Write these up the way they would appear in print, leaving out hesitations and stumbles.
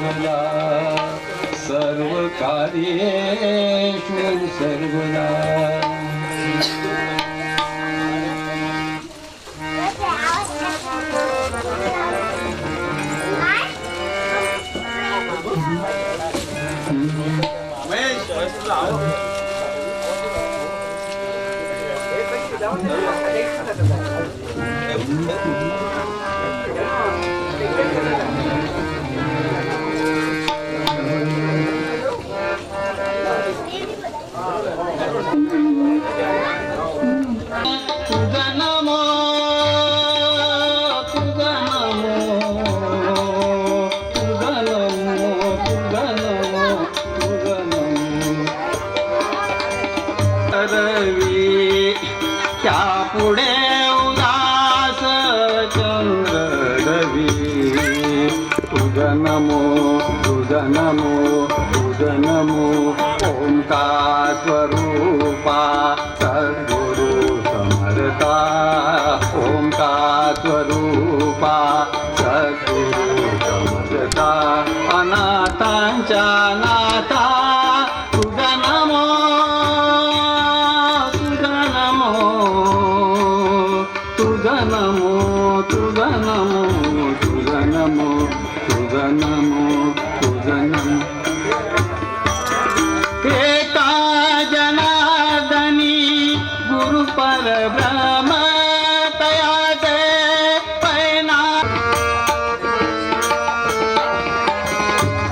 सर्वदा सर्व कार्येषु सर्वदा पुढे उदास चंद्र रवी तुझ नमो ओंकार स्वरूपा सद्गुरु समर्था ओंकार स्वरूपा सद्गुरु समर्था अनाथांच्या नाथा तुझ नमो एका जनार्दनी गुरु परब्रह्म तयाचे पैना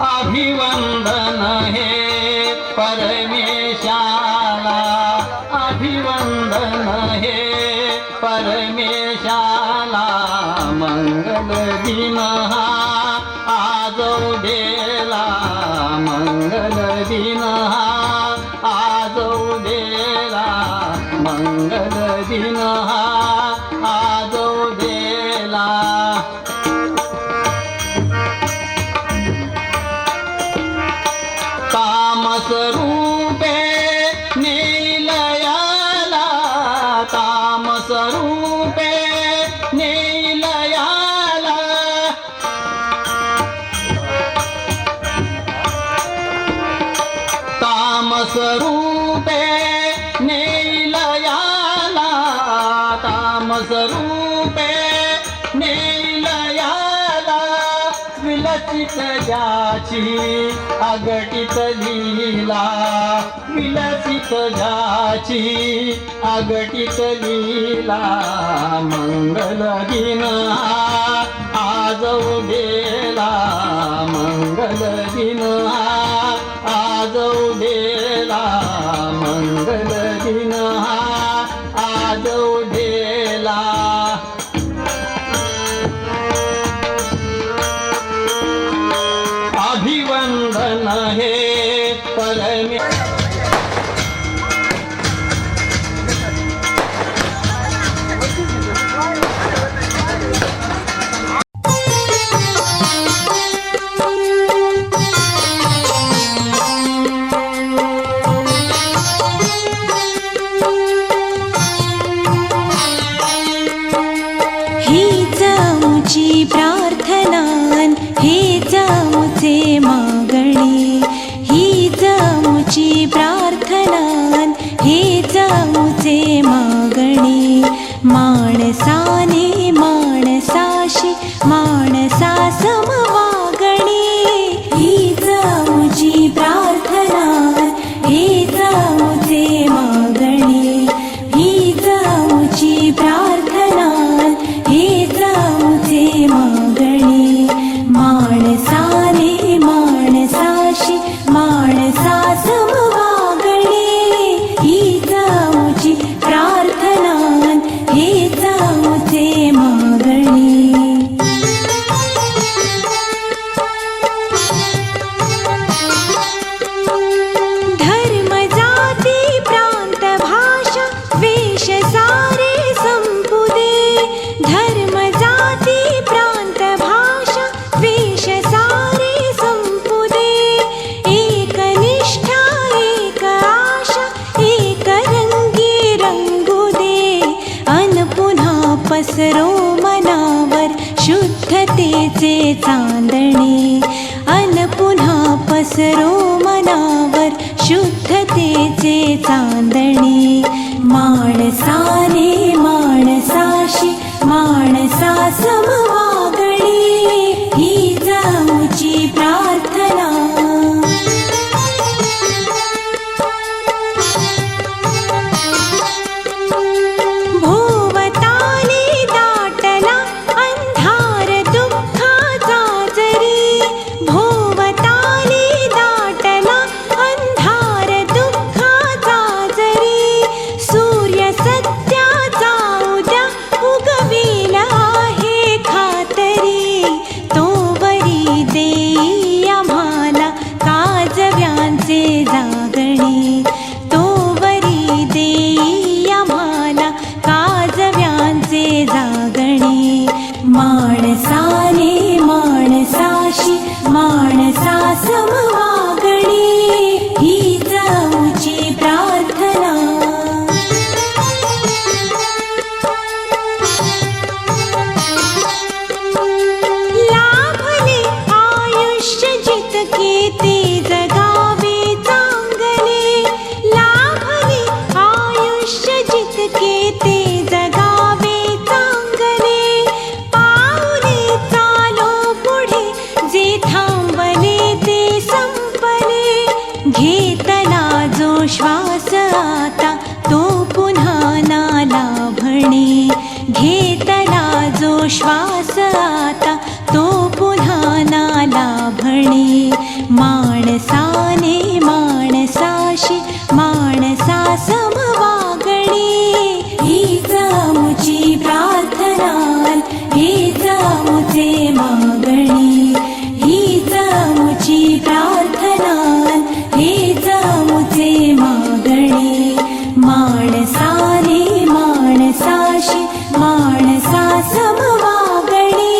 अभिवंदन हे परमेशाला अभिवंदन हे परमेशाला मंगल दिन हा आज उदेला मंगल दिन हा आज उदेला मंगल दिन हा आज उदेला तामसरूपे नीलयाला तामसरूपे नीलयाला तामसरूपे नीलयाला तामसरूपे नीलयाला विलसित ज्याची अगटित लीला विलसित ज्याची अगटित लीला मंगल दिन आज उदेला मंगल दिन आज उदेला मंगल दिन आज उदेला अभिवंदन हे परमे प्रार्थनान हीच मुझे मागणी हीच मुची प्रार्थनान हीच मुझे मागणी माणसाने माणसाशी माणसा समवागणी हीच मुची प्रार्थनान हीच मुझे मागणी हीच मुची प्रार्थनान हीच मुझे मागणी माणसाने माणसाशी माणसा समवागणी हीच मुची प्रार्थनान हीच मुझे मागणी धर्म जाती प्रांत भाषा वेश सारे संपुदे धर्म जाती प्रांत भाषा वेश सारे संपुदे एक निष्ठा एक आशा एक रंगी रंगू दे अन पुन्हा पसरो मनावर शुद्धतेचे चांदणे अन पसरो मनावर शुद्धतेचे चांदणे. माणसाने माणसाशी माणसा समवागणे हीच आमची प्रार्थना. भोवताली दाटला अंधार दुःखाचा जरी. भोवताली दाटला अंधार दुःखाचा जरी. सूर्य सत्याचा उद्या उगविला आहे खातरी. तो वरी देई आम्हाला काजव्यांचे जागणे. तो वरी देई आम्हाला काजव्यांचे जागणे. माणसाने माणसाशी माणसा समवागणे हीच आमची प्रार्थना. लाभले आयुष्य जितके ते जगावे चांगले. लाभले आयुष्य जितके ते जगावे चांगले. पाऊले चालो पुढे जे थांबले ते संपले. घेतला जो श्वास आता तो पुन्हा ना लाभणे. घेतला जो श्वास आता तो पुन्हा ना लाभणे. माणसाने माणसाशी माणसा समवागणे हीच आमची प्रार्थना. हीच आमचे मागणे. हीच आमची प्रार्थना. हीच आमचे मागणे. माणसाने माणसाशी माणसा समवागणे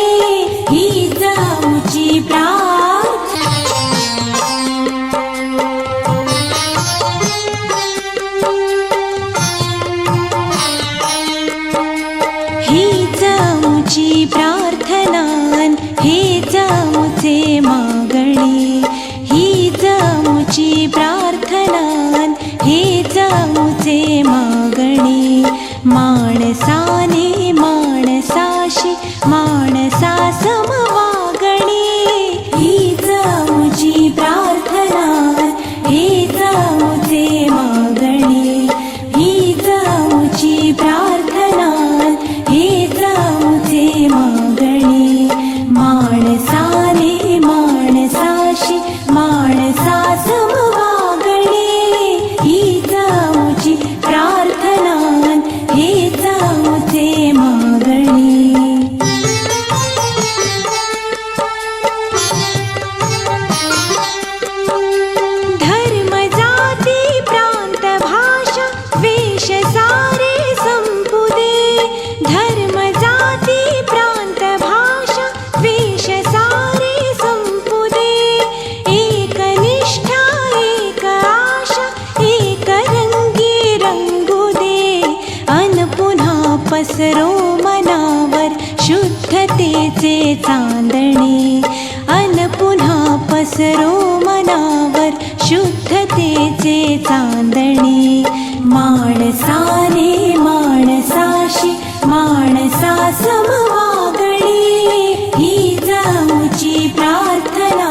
हीच आमची प्रार्थना. हीच आमची प्रार्थना. हेच आमचे मागणे. हीच आमची प्रार्थना. हेच आमचे मागणे. माणसाने माणसाशी माणसा समवागणे हीच आमची प्रार्थना. हेच आमचे मागणे. हीच आमची प्रार्थना. हेच आमचे मागणे. माणसाने माणसाशी माणसा समवागणे हीच आमची प्रार्थना. हेच आमचे मागणे. धर्म जाती प्रांत भाषा वेश सारे संपू दे. धर्म जाती प्रांत भाषा वेश सारे संपू दे. एक निष्ठा एक आशा एक रंगी रंगू दे. अन पुन्हा पसरो मनावर शुद्धतेचे चांदणे. अन पुन्हा पसरो मनावर शुद्धतेचे चांदणे. माणसाने माणसाशी माणसा समवागणे हीच आमची प्रार्थना.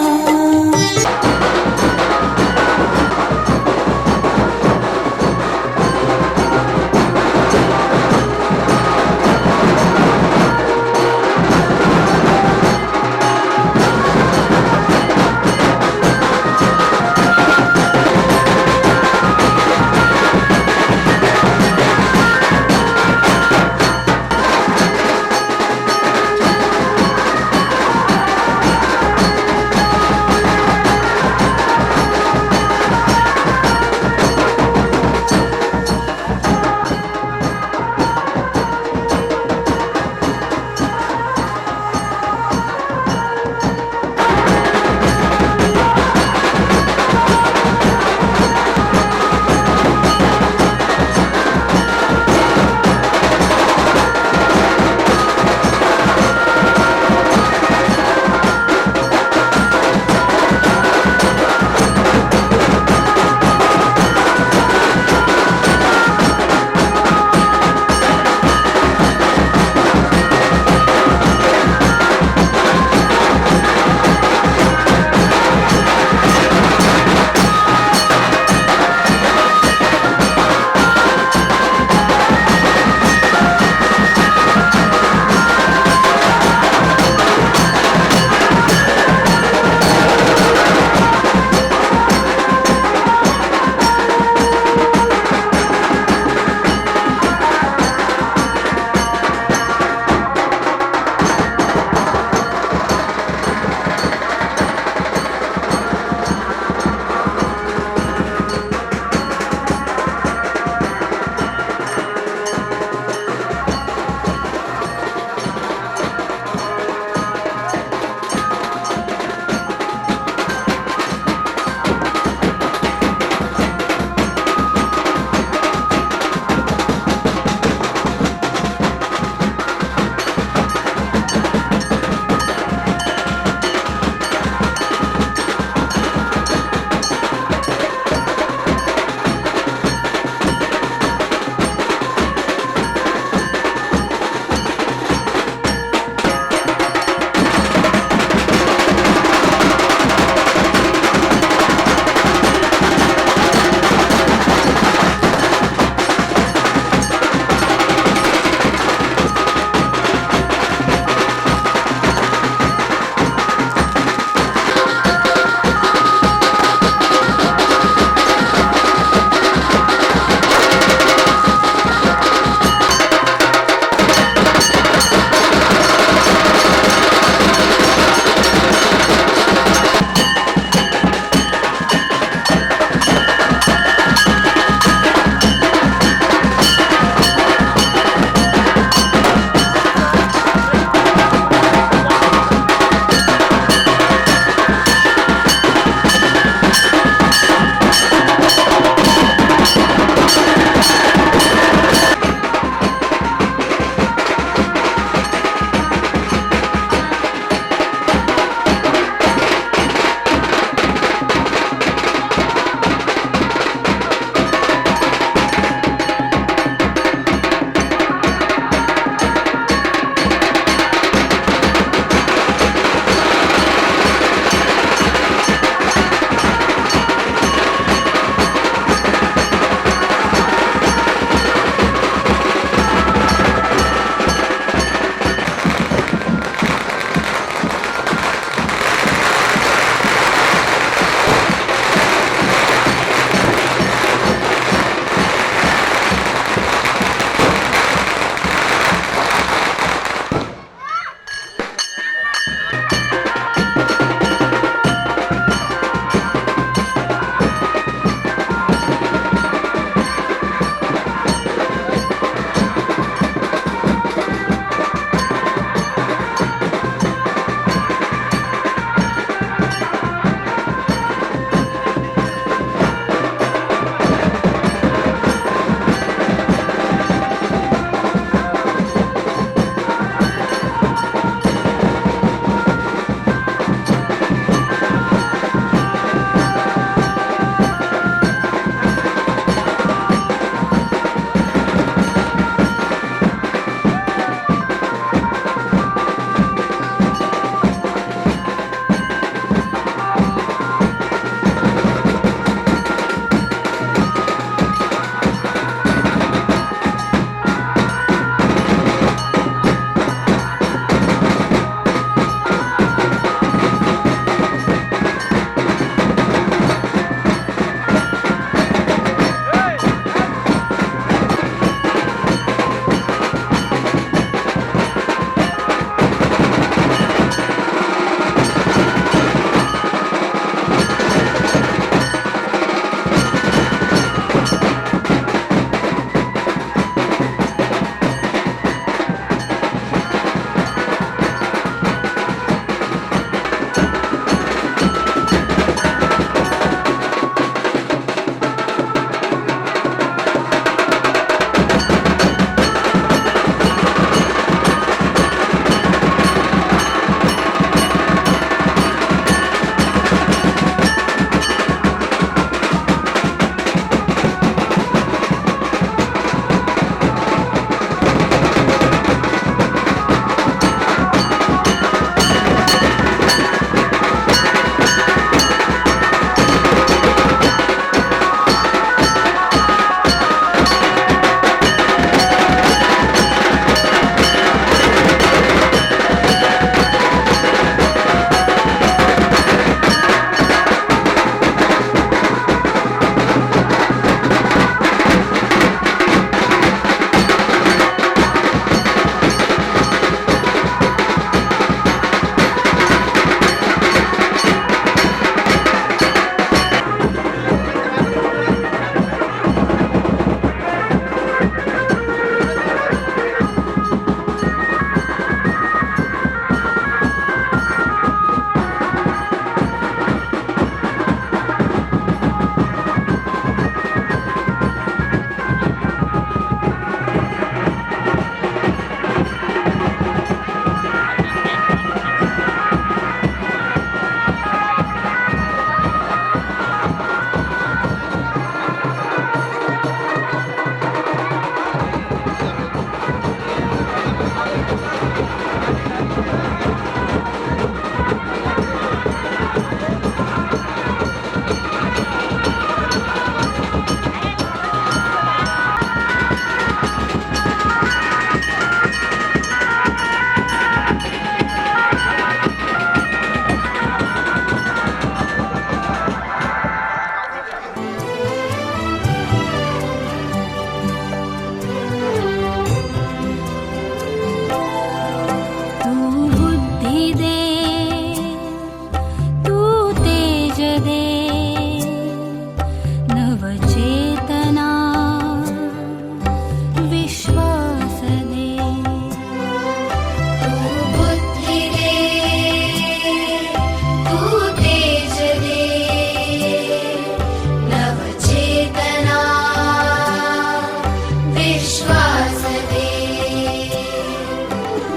विश्वास दे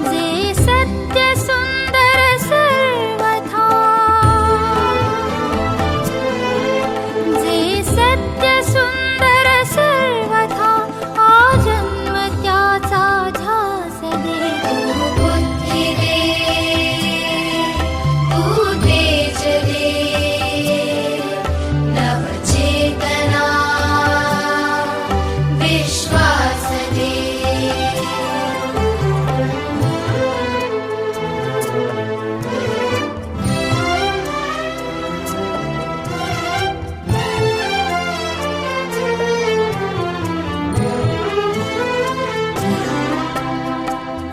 जे सत्य सुंदर सर्वथा जे सत्य सुंदर सर्वथा आजन्म त्याचा ध्यास दे तू बुद्धी दे तू तेज दे नवचेतना विश्वास दे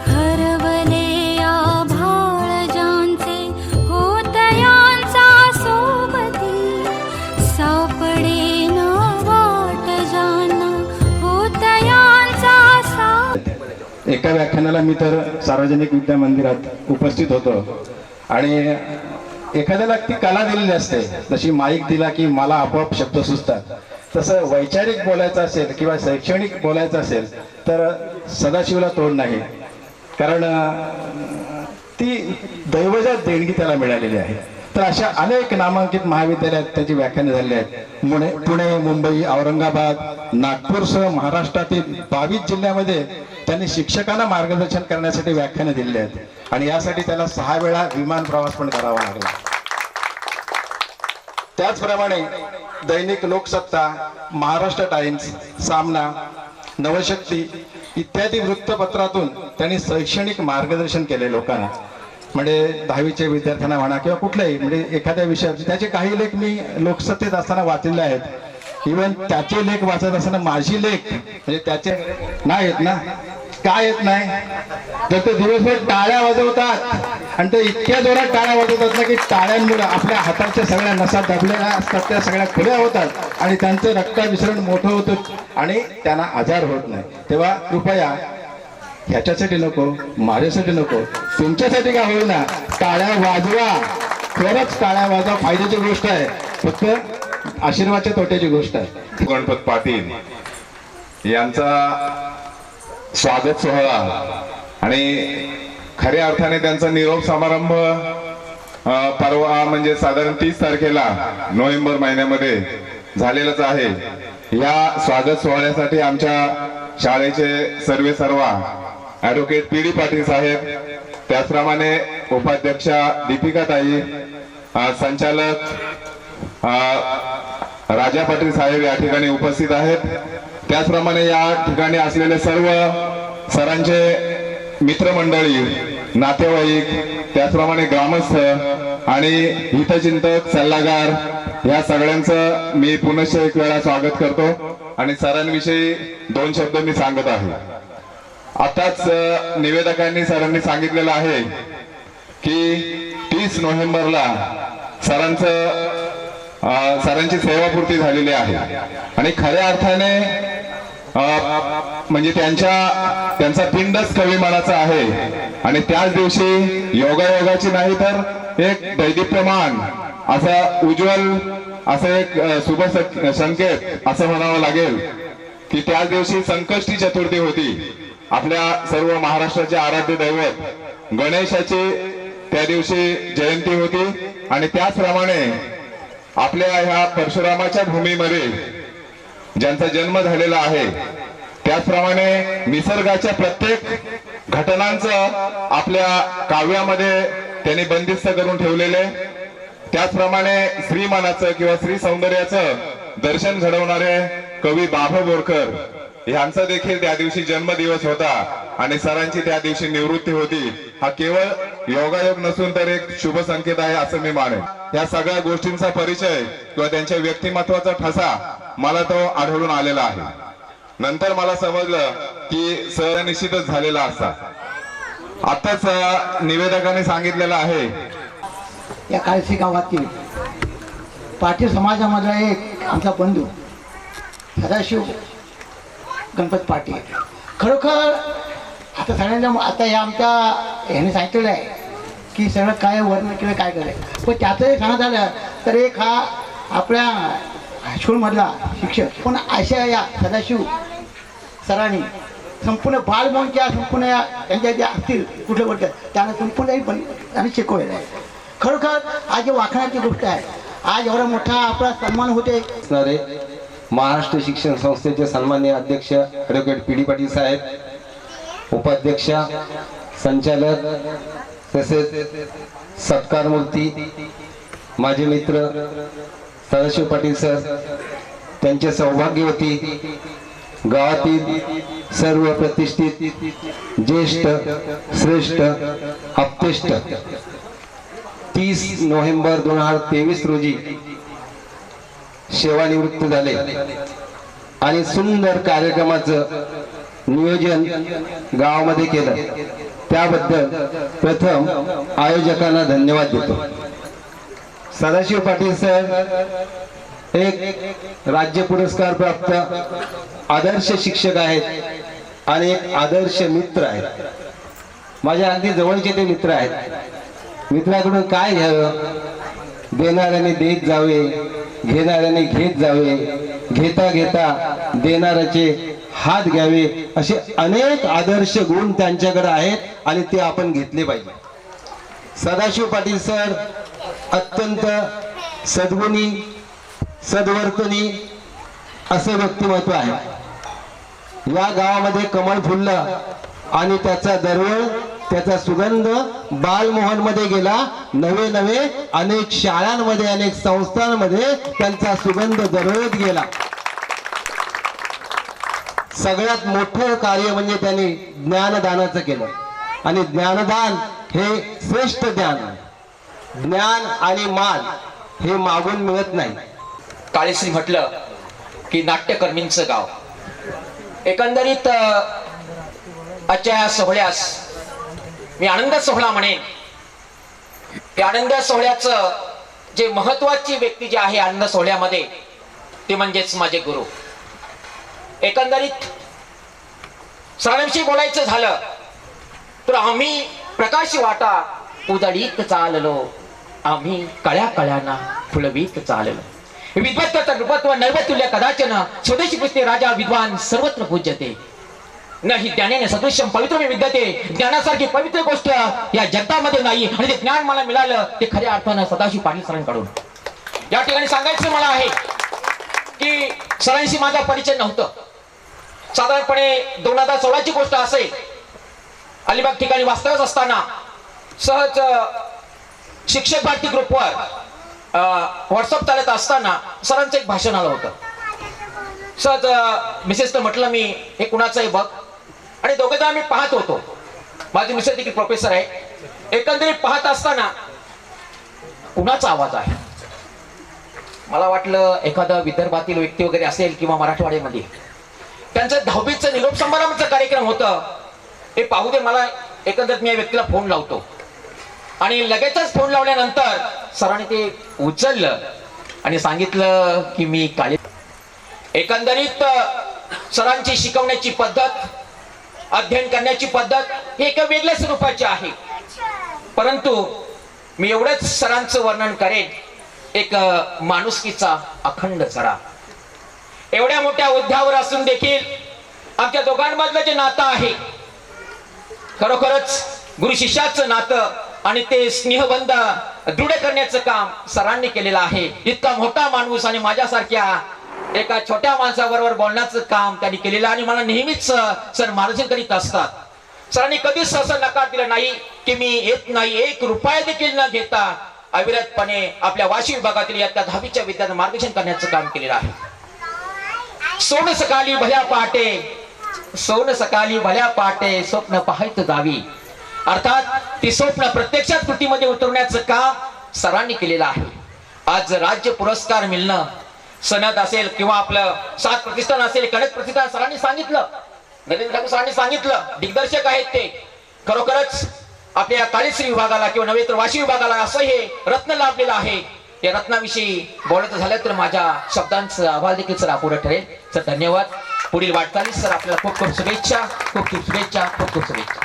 हरवले आभाळ ज्यांचे होतयांचा सोबती सापडे न वाट ज्यांना होतयांचा साथ एका व्याख्यानाला मी तर सार्वजनिक विद्या मंदिरात उपस्थित होतो आणि एखाद्याला ती कला दिलेली असते, जशी माईक दिला की मला आपोआप शब्द सुचतात, तसं वैचारिक बोलायचं असेल किंवा शैक्षणिक बोलायचं असेल तर सदाशिवला तोड नाही. कारण ती दैवजात देणगी त्याला मिळालेली आहे. तर अशा अनेक नामांकित महाविद्यालयात त्याची व्याख्याने झालेली आहेत. पुणे, मुंबई, औरंगाबाद, नागपूरसह महाराष्ट्रातील 22 जिल्ह्यामध्ये त्यांनी शिक्षकांना मार्गदर्शन करण्यासाठी व्याख्याने दिलेली आहेत आणि यासाठी त्याला 6 वेळा विमान प्रवास पण करावा लागला. त्याचप्रमाणे दैनिक लोकसत्ता, महाराष्ट्र टाइम्स, सामना, नवशक्ती इत्यादी वृत्तपत्रातून त्यांनी शैक्षणिक मार्गदर्शन केले लोकांना. म्हणजे 10वीचे विद्यार्थ्यांना म्हणा किंवा कुठल्याही म्हणजे एखाद्या विषयाचे त्याचे काही लेख मी लोकसत्तेत असताना वाचलेले आहेत. इव्हन त्याचे लेख वाचत असताना माझी लेख म्हणजे त्याचे नाही येत ना. काय येत नाही तर ते दिवसभर टाळ्या वाजवतात आणि ते इतक्या जोरात टाळ्या वाजवतात ना की टाळ्यांमुळे आपल्या हाताच्या सगळ्या नसा दबलेल्या असतात त्या सगळ्या खुल्या होतात आणि त्यांचं रक्ताभिसरण मोठं होतं आणि त्यांना आजार होत नाही. तेव्हा कृपया ह्याच्यासाठी नको, माझ्यासाठी नको, तुमच्यासाठी काय होईल ना, टाळ्या वाजवा. खरंच टाळ्या वाजवा, फायद्याची गोष्ट आहे, फक्त आशीर्वादच्या तोट्याची गोष्ट आहे. गणपत पाटील यांचा स्वागत सोहळा आणि खऱ्या अर्थाने त्यांचा निरोप समारंभ परवा म्हणजे साधारण 30 तारखेला नोव्हेंबर महिन्यामध्ये झालेलाच आहे. या स्वागत सोहळ्यासाठी आमच्या शाळेचे सर्वेसर्वा ॲडव्होकेट पी डी पाटील साहेब, त्याचप्रमाणे उपाध्यक्षा दीपिका ताई, संचालक राजा पाटील साहेब या ठिकाणी उपस्थित आहेत. त्याचप्रमाणे या ठिकाणी असलेले सर्व सरांचे मित्रमंडळी, नातेवाईक, त्याचप्रमाणे ग्रामस्थ आणि हितचिंतक, सल्लागार या सगळ्यांचं मी पुनश्च एक वेळा स्वागत करतो आणि सरांविषयी 2 शब्द मी सांगत आहे. आताच निवेदकांनी सरांनी सांगितलेलं आहे की 30 नोव्हेंबरला सरांची सेवापूर्ती झालेली आहे आणि खऱ्या अर्थाने म्हणजे त्यांचा पिंडच कविमानाचा आहे आणि त्याच दिवशी योगायोगाची नाही तर एक दैदिप्यमान असा उज्ज्वल असं एक शुभ संकेत असं म्हणावं लागेल की त्याच दिवशी संकष्टी चतुर्थी होती. आपल्या सर्व महाराष्ट्राचे आराध्य दैवत गणेशाची त्या दिवशी जयंती होती आणि त्याचप्रमाणे आपल्या ह्या परशुरामाच्या भूमीमध्ये ज्यांचा जन्म झालेला आहे त्याचप्रमाणे निसर्गाच्या प्रत्येक घटनांचं आपल्या काव्यामध्ये त्यांनी बंदिस्त करून ठेवलेले, त्याचप्रमाणे श्रीमानाचं किंवा श्री सौंदर्याचं दर्शन घडवणारे कवी बाबा बोरकर यांचा देखील त्या दिवशी जन्मदिवस होता आणि सरांची त्या दिवशी निवृत्ती होती. हा केवळ योगायोग नसून तर एक शुभ संकेत आहे असं मी मानेन. या सगळ्या गोष्टींचा परिचय किंवा त्यांच्या व्यक्तिमत्वाचा ठसा मला तो आढळून आलेला आहे. नंतर मला समजलं की सर निश्चितच झालेला असता. आताच निवेदकाने सांगितलेलं आहे या काळशी गावातील पाटील समाजामधला एक आमचा बंधू सदाशिव गणपत पाटील, खरोखर आता सगळ्यांना आता या आमच्या ह्याने सांगितलेलं आहे की सगळं काय वर्ण केलं काय करायचं, पण त्याचं एक सांगत झालं तर एक हा आपल्या हायस्कूलमधला शिक्षक पण अशा या सदाशिव सरांनी संपूर्ण बालमोहनच्या संपूर्ण यांच्या ज्या असतील कुठले वर्ग त्यांना संपूर्ण त्यांनी शिकवलेलं आहे. खरोखर आज वाखण्याची गोष्ट आहे. आज एवढा मोठा आपला सन्मान होते. असणारे महाराष्ट्र शिक्षण संस्थेचे सन्माननीय अध्यक्ष ॲडव्होकेट पी डी पाटील साहेब, उपाध्यक्ष, संचालक तसेच सत्कारमूर्ती माझे मित्र सदाशिव पाटील सर, त्यांचे सौभाग्यवती गावातील सर्व प्रतिष्ठित ज्येष्ठ श्रेष्ठ आप्तेष्ट 30 नोव्हेंबर 2023 रोजी सेवानिवृत्त झाले आणि सुंदर कार्यक्रमाचं नियोजन गावामध्ये केलं. त्याबद्दल प्रथम आयोजकांना धन्यवाद देतो. सदाशिव पाटील सर एक राज्य पुरस्कार प्राप्त आदर्श शिक्षक आहेत आणि एक आदर्श मित्र आहेत. माझ्या अगदी जवळचे ते मित्र आहेत. मित्राकडून काय घ्यावं, देणाऱ्याने देत जावे, घेणाऱ्याने घेत जावे, घेता घेता देणाऱ्याचे हात घ्यावे, असे अनेक आदर्श गुण त्यांच्याकडे आहेत आणि ते आपण घेतले पाहिजे. सदाशिव पाटील सर अत्यंत सद्गुणी सद्वर्तनी असं व्यक्तिमत्व आहे. या गावामध्ये कमळ फुललं आणि त्याचा दरवळ त्याचा सुगंध बालमोहन मध्ये गेला. नवे नवे अनेक शाळांमध्ये अनेक संस्थांमध्ये त्यांचा सुगंध दरवळत गेला. सगळ्यात मोठं कार्य म्हणजे त्यांनी ज्ञानदानाचं केलं आणि ज्ञानदान हे श्रेष्ठ ज्ञान. ज्ञान आणि मान हे मागून मिळत नाही. काळेश्री म्हटलं की नाट्यकर्मींचं गाव. एकंदरीत आजच्या या सोहळ्यास मी आनंद सोहळा म्हणेन. या आनंद सोहळ्याचं जे महत्वाची व्यक्ती जी आहे आनंद सोहळ्यामध्ये ते म्हणजेच माझे गुरु. एकंदरीत सरांविषयी बोलायचं झालं तर आम्ही प्रकाश वाटा उदळीत चाललो, आम्ही कळ्या कळ्यांना फुलवीत चाललो. विद्वत्व नृपत्व नैवतुल्य कदाचन स्वदेशी पुस्ते राजा विद्वान सर्वत्र पूज्यते. नाही ज्ञानाने सदृश्यम पवित्र विद्यते. ज्ञानासारखी पवित्र गोष्ट या जगतामध्ये नाही आणि ते ज्ञान मला मिळालं ते खऱ्या अर्थानं सदाशिव पाटील सरांकडून. या ठिकाणी सांगायचं मला आहे की सरांशी माझा परिचय नव्हतं. साधारणपणे 2016 ची गोष्ट असेल. अलिबाग ठिकाणी वास्तव्यास असताना सहज शिक्षक भारती ग्रुपवर व्हॉट्सअप चालत असताना सरांचं एक भाषण आलं होतं. सहज मिसेसनं म्हटलं मी हे कुणाचं आहे बघ, आणि दोघेजण आम्ही पाहत होतो. माझी मिसेस देखील प्रोफेसर आहे. एकंदरीत पाहत असताना कुणाचा आवाज आहे. मला वाटलं एखादा विदर्भातील व्यक्ती वगैरे असेल किंवा मराठवाड्यामध्ये. त्यांचं 10वीचं निरोप समारंभाचा कार्यक्रम होतं. हे पाहू दे मला. एकंदरीत मी या व्यक्तीला फोन लावतो आणि लगेचच फोन लावल्यानंतर सरांनी ते उचललं आणि सांगितलं की मी काळे. एकंदरीत सरांची शिकवण्याची पद्धत, अध्ययन करण्याची पद्धत ही एका वेगळ्या स्वरूपाची आहे. परंतु मी एवढंच सरांचं वर्णन करेन, एक माणुसकीचा अखंड झरा. एवढ्या मोठ्या हुद्द्यावर असून देखील आमच्या दोघांमधलं जे नातं आहे खरोखरच गुरु शिष्याचं नातं आणि ते स्नेहबंध दृढ करण्याचं काम सरांनी केलेलं आहे. इतका मोठा माणूस आणि माझ्यासारख्या एका छोट्या माणसाबरोबर बोलण्याचं काम त्यांनी केलेलं आणि मला नेहमीच सर मार्गदर्शन करीत असतात. सरांनी कधीच असं नकार दिला नाही की मी येत नाही. 1 रुपया देखील न घेता अविरतपणे आपल्या वाशी विभागातील इयत्ता 10वीच्या विद्यार्थ्यांना मार्गदर्शन करण्याचं काम केलेलं आहे. सोन सकाळी भल्या पहाटे, सोन सकाळी भल्या पहाटे स्वप्न पाहायचं जावी. अर्थात ती स्वप्न प्रत्यक्षात कृतीमध्ये उतरवण्याचं काम सरांनी केलेलं आहे. आज राज्य पुरस्कार मिळणं, सनद असेल किंवा आपलं 7 प्रतिष्ठान असेल, कनक प्रतिष्ठान सरांनी सांगितलं, नरेंद्र ठाकूर सरांनी सांगितलं, दिग्दर्शक आहेत ते. खरोखरच आपल्या काळेश्री विभागाला किंवा नव्हे तर वाशी विभागाला असं हे रत्न लाभलेलं आहे. या रत्नाविषयी बोलायचं झालं तर माझ्या शब्दांचं आभार देखील सर अपुरं ठरेल. सर धन्यवाद. पुढील वाटचालीस सर आपल्याला खूप खूप शुभेच्छा, खूप खूप शुभेच्छा, खूप खूप शुभेच्छा.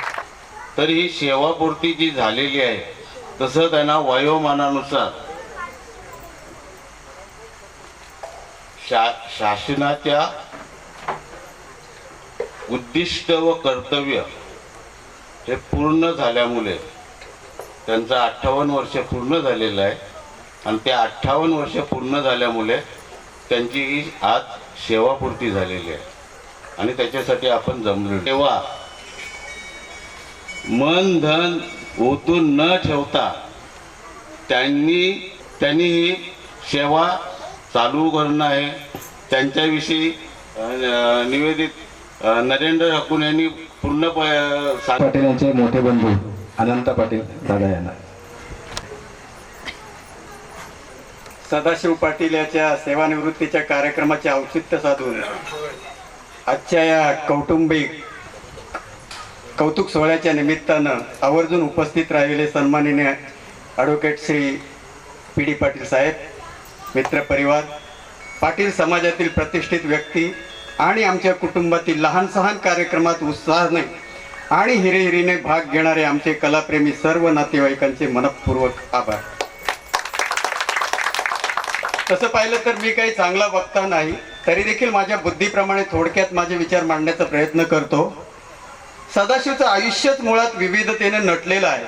तर ही सेवापूर्ती जी झालेली आहे तसं त्यांना वयोमानानुसार शासनाच्या उद्दिष्ट व कर्तव्य हे पूर्ण झाल्यामुळे त्यांचं 58 वर्ष पूर्ण झालेलं आहे आणि त्या 58 वर्ष पूर्ण झाल्यामुळे त्यांची ही आज सेवापूर्ती झालेली आहे आणि त्याच्यासाठी आपण जमलो. तेव्हा मन धन ओतून न ठेवता त्यांनी ही सेवा चालू करणं आहे. त्यांच्याविषयी निवेदित नरेंद्र हकुन यांनी पूर्ण पाटील यांचे मोठे बंधू अनंत पाटील दादा यांना. सदाशिव पाटील याच्या सेवानिवृत्तीच्या कार्यक्रमाचे औचित्य साधून आजच्या या कौटुंबिक कौतुक सोहळ्याच्या निमित्तानं आवर्जून उपस्थित राहिलेले सन्माननीय advocate Shri P D Patil साहेब, मित्रपरिवार, पाटील समाजातील प्रतिष्ठित व्यक्ती आणि आमच्या कुटुंबातील लहान सहान कार्यक्रमात उत्साहाने आणि हिरिहिरीने भाग घेणारे आमचे कलाप्रेमी सर्व नातेवाईकांचे मनःपूर्वक आभार. तसं पाहिलं तर मी काही चांगला वक्ता नाही, तरी देखील माझ्या बुद्धीप्रमाणे थोडक्यात माझे विचार मांडण्याचा प्रयत्न करतो. सदाशिवचं आयुष्यच मुळात विविधतेने नटलेलं आहे.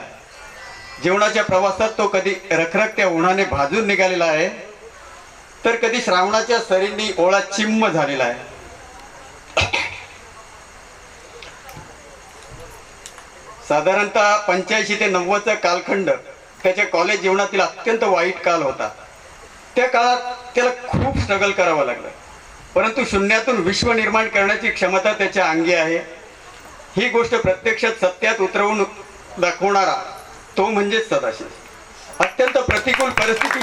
जीवनाच्या प्रवासात तो कधी रखरखत्या उन्हाने भाजून निघालेला आहे, तर कधी श्रावणाच्या सरींनी ओळा चिम्म झालेला आहे. साधारणतः 85 ते 90चा कालखंड त्याच्या कॉलेज जीवनातील अत्यंत वाईट काल होता. त्या काळात त्याला खूप स्ट्रगल करावं लागलं, परंतु शून्यातून विश्व निर्माण करण्याची क्षमता त्याच्या अंगी आहे. ही गोष्ट प्रत्यक्षात सत्यात उतरवून दाखवणारा तो म्हणजेच सदाशिव. अत्यंत प्रतिकूल परिस्थिती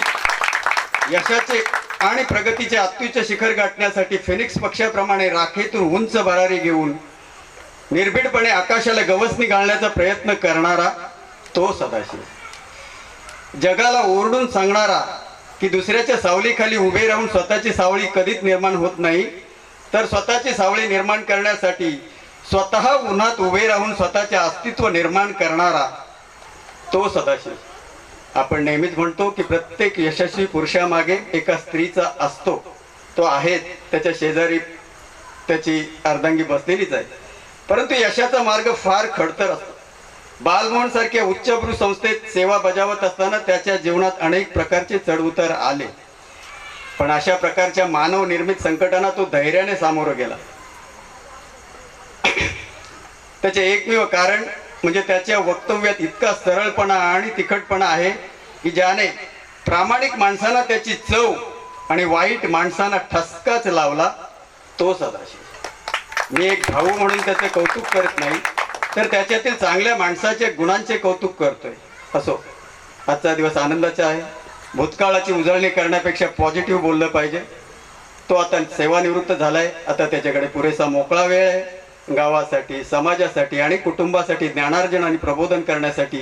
यशाचे आणि प्रगतीचे अत्युच्च शिखर गाठण्यासाठी फिनिक्स पक्षाप्रमाणे राखेतून उंच भरारी घेऊन निर्भीडपणे आकाशाला गवसणी घालण्याचा प्रयत्न करणारा तो सदाशिव. जगाला ओरडून सांगणारा की दुसऱ्याच्या सावलीखाली उभे राहून स्वतःची सावली कधीच निर्माण होत नाही, तर स्वतःची सावली निर्माण करण्यासाठी स्वतः उन्हात उभे राहून स्वतःचे अस्तित्व निर्माण करणारा तो सदाशिव. आपण नेहमीच म्हणतो की प्रत्येक यशस्वी पुरुषामागे एका स्त्रीचा असतो. तो आहे, त्याच्या शेजारी त्याची अर्धांगी बसलेलीच आहे. परंतु यशाचा मार्ग फार खडतर असतो. बालमोहन सारख्या उच्चभ्रू संस्थेत सेवा बजावत असताना त्याच्या जीवनात अनेक प्रकारचे चढउतार आले, पण अशा प्रकारच्या मानव निर्मित संकटांना तो धैर्याने सामोरं गेला. त्याचे एकमेव कारण म्हणजे त्याच्या वक्तव्यात इतका सरळपणा आणि तिखटपणा आहे की ज्याने प्रामाणिक माणसांना त्याची चव आणि वाईट माणसांना ठसकाच लावला तो सदाशिव. मी एक भाऊ म्हणून त्याचे कौतुक करत नाही, तर त्याच्यातील चांगल्या माणसाच्या गुणांचे कौतुक करतोय. असो, आजचा दिवस आनंदाचा आहे. भूतकाळाची उजळणी करण्यापेक्षा पॉझिटिव्ह बोललं पाहिजे. तो आता सेवानिवृत्त झालाय. आता त्याच्याकडे पुरेसा मोकळा वेळ आहे. गावासाठी, समाजासाठी आणि कुटुंबासाठी ज्ञानार्जन आणि प्रबोधन करण्यासाठी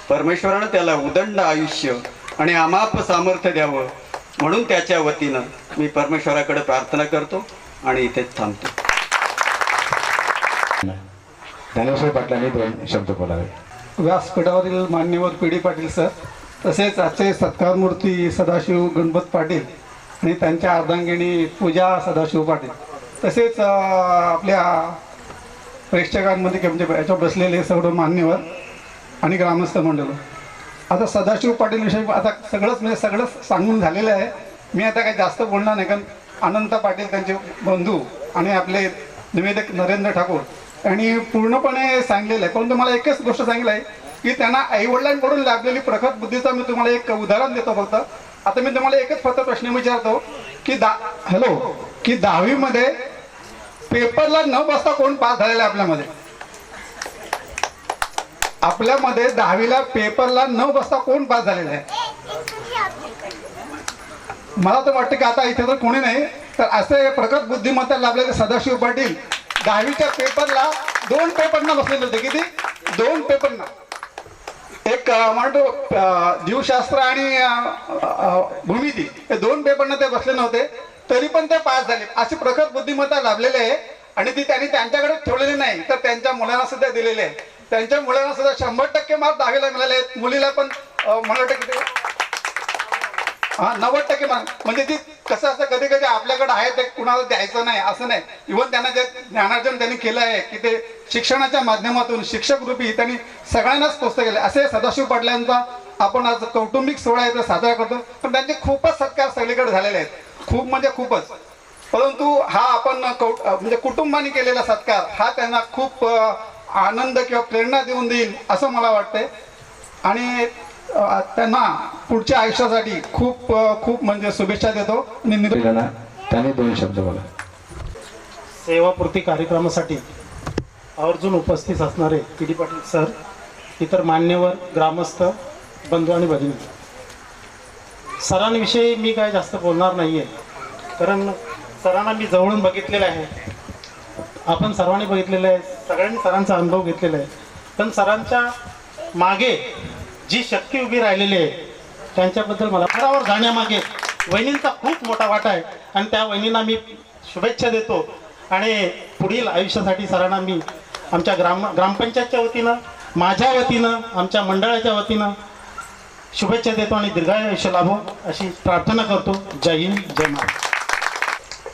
परमेश्वरानं त्याला उदंड आयुष्य आणि अमाप सामर्थ्य द्यावं म्हणून त्याच्या वतीनं मी परमेश्वराकडे प्रार्थना करतो आणि इथेच थांबतो. ज्ञानेश्वर पाटलांनी 2 शब्द बोलावे. व्यासपीठावरील मान्यवर पी डी पाटील सर, तसेच आजचे सत्कारमूर्ती सदाशिव गणपत पाटील आणि त्यांच्या अर्धांगिनी पूजा सदाशिव पाटील, तसेच आपल्या प्रेक्षकांमध्ये म्हणजे याच्यावर बसलेले सर्व मान्यवर आणि ग्रामस्थ मंडळ. आता सदाशिव पाटील विषयी आता सगळंच सांगून झालेलं आहे. मी आता काही जास्त बोलणार नाही, कारण अनंत पाटील त्यांचे बंधू आणि आपले निवेदक नरेंद्र ठाकूर यांनी पूर्णपणे सांगितलेलं आहे. परंतु मला एकच गोष्ट सांगितलं आहे की त्यांना आईवडिलांकडून लाभलेली प्रखर बुद्धीचं मी तुम्हाला एक उदाहरण देतो फक्त. आता मी तुम्हाला एकच फक्त प्रश्न विचारतो की की 10वी मध्ये पेपरला न बसता कोण पास झालेला आहे आपल्यामध्ये? 10वीला पेपरला न बसता कोण पास झालेला आहे? मला तर वाटतं की आता इथे तर कोणी नाही, तर असे प्रखर बुद्धिमत्ता लाभलेले सदाशिव पाटील 10वीच्या पेपरला 2 पेपरना बसलेले होते. किती? 2 पेपरना. एक म्हणतो जीवशास्त्र आणि भूमिती, हे 2 पेपरना ते बसले नव्हते, तरी पण ते पास झाले. अशी प्रखर बुद्धिमत्ता लाभलेले आहे आणि ती त्यांनी त्यांच्याकडे ठेवलेली नाही, तर त्यांच्या मुलांना सुद्धा दिलेले आहे. त्यांच्या मुलांना सुद्धा 100% मार्क 10वीला मिळाले आहेत. मुलीला पण मला वाटतं की 90% म्हणजे ती कसं असतं कधी कधी आपल्याकडे आहे ते कुणाला द्यायचं नाही असं नाही. इव्हन त्यांना जे ज्ञानार्जन त्यांनी केलं आहे की ते शिक्षणाच्या माध्यमातून शिक्षक रूपी त्यांनी सगळ्यांनाच पोचतं केलं. असे सदाशिव पाटलांचा आपण आज कौटुंबिक सोहळा आहे साजरा करतो, पण त्यांचे खूपच सत्कार सगळीकडे झालेले आहेत, खूप म्हणजे खूपच. परंतु हा आपण म्हणजे कुटुंबाने केलेला सत्कार हा त्यांना खूप आनंद किंवा प्रेरणा देऊन देईल असं मला वाटतंय. आणि त्यांना पुढच्या आयुष्यासाठी खूप खूप म्हणजे शुभेच्छा देतो. आणि त्याने 2 शब्द बोला. सेवापूर्ती कार्यक्रमासाठी आवर्जून उपस्थित असणारे पी डी पाटील सर, इतर मान्यवर, ग्रामस्थ, बंधू आणि भगिनी, सरांविषयी मी काय जास्त बोलणार नाही आहे, कारण सरांना मी जवळून बघितलेलं आहे, आपण सर्वांनी बघितलेलं आहे, सगळ्यांनी सरांचा अनुभव घेतलेला आहे. पण सरांच्या मागे जी शक्ती उभी राहिलेली आहे त्यांच्याबद्दल मला थरावर जाण्यामागे वहिनींचा खूप मोठा वाटा आहे. आणि त्या वहिनींना मी शुभेच्छा देतो. आणि पुढील आयुष्यासाठी सरांना मी आमच्या ग्रामपंचायतच्या वतीनं, माझ्या वतीनं, आमच्या मंडळाच्या वतीनं शुभेच्छा देतो आणि दीर्घायुष्य लाभो अशी प्रार्थना करतो. जय हिंद, जय महाराष्ट्र.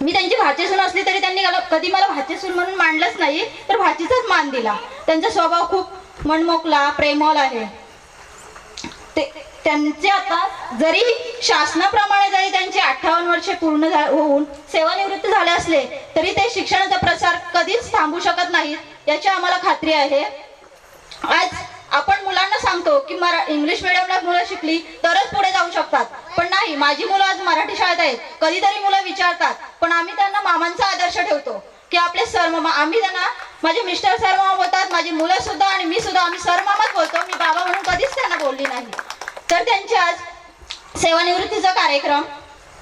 मी त्यांची भाचीसून असली तरी त्यांनी कधी मला भाचीसून म्हणून मांडलंच नाही, तर भाचीचाच मान दिला. त्यांचा स्वभाव खूप मनमोकला, प्रेमळ आहे. त्यांचे आता जरी शासनाप्रमाणे जरी त्यांचे 58 वर्षे पूर्ण होऊन सेवानिवृत्त झाले असले तरी ते शिक्षणाचा प्रसार कधीच थांबू शकत नाहीत याची आम्हाला खात्री आहे. आज आपण मुलांना सांगतो की इंग्लिश मिडियमला मुलं शिकली तरच पुढे जाऊ शकतात, पण नाही, माझी मुलं आज मराठी शाळेत आहेत. कधीतरी मुलं विचारतात, पण आम्ही त्यांना मामांचा आदर्श ठेवतो की आपले सर मामा, आम्ही त्यांना, माझे मिस्टर सर मामा बोलतात, माझी मुलं सुद्धा आणि मी सुद्धा आम्ही सर मामाच बोलतो. मी बाबा म्हणून कधीच त्यांना बोलली नाही. तर त्यांच्या आज सेवानिवृत्तीचा कार्यक्रम,